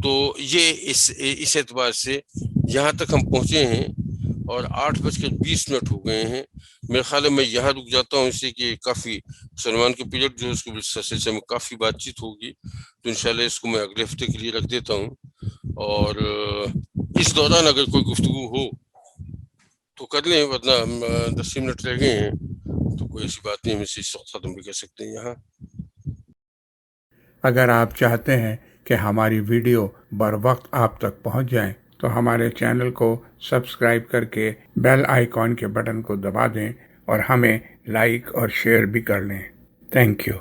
تو یہ اس اعتبار سے یہاں تک ہم پہنچے ہیں، اور 8:20 ہو گئے ہیں. میرے خیال ہے میں یہاں رک جاتا ہوں، اس لیے کہ کافی سلمان کے پیریڈ جو ہے اس کے سلسلے میں کافی بات چیت ہوگی، تو انشاءاللہ اس کو میں اگلے ہفتے کے لیے رکھ دیتا ہوں. اور اس دوران اگر کوئی گفتگو ہو تو کر لیں، ورنہ 10 منٹ رہ گئے ہیں تو کوئی ایسی بات نہیں، ہم اسے اس وقت ختم بھی کر سکتے ہیں یہاں. اگر آپ چاہتے ہیں کہ ہماری ویڈیو بر وقت آپ تک پہنچ جائیں تو ہمارے چینل کو سبسکرائب کر کے بیل آئیکن کے بٹن کو دبا دیں اور ہمیں لائک اور شیئر بھی کر لیں. Thank you.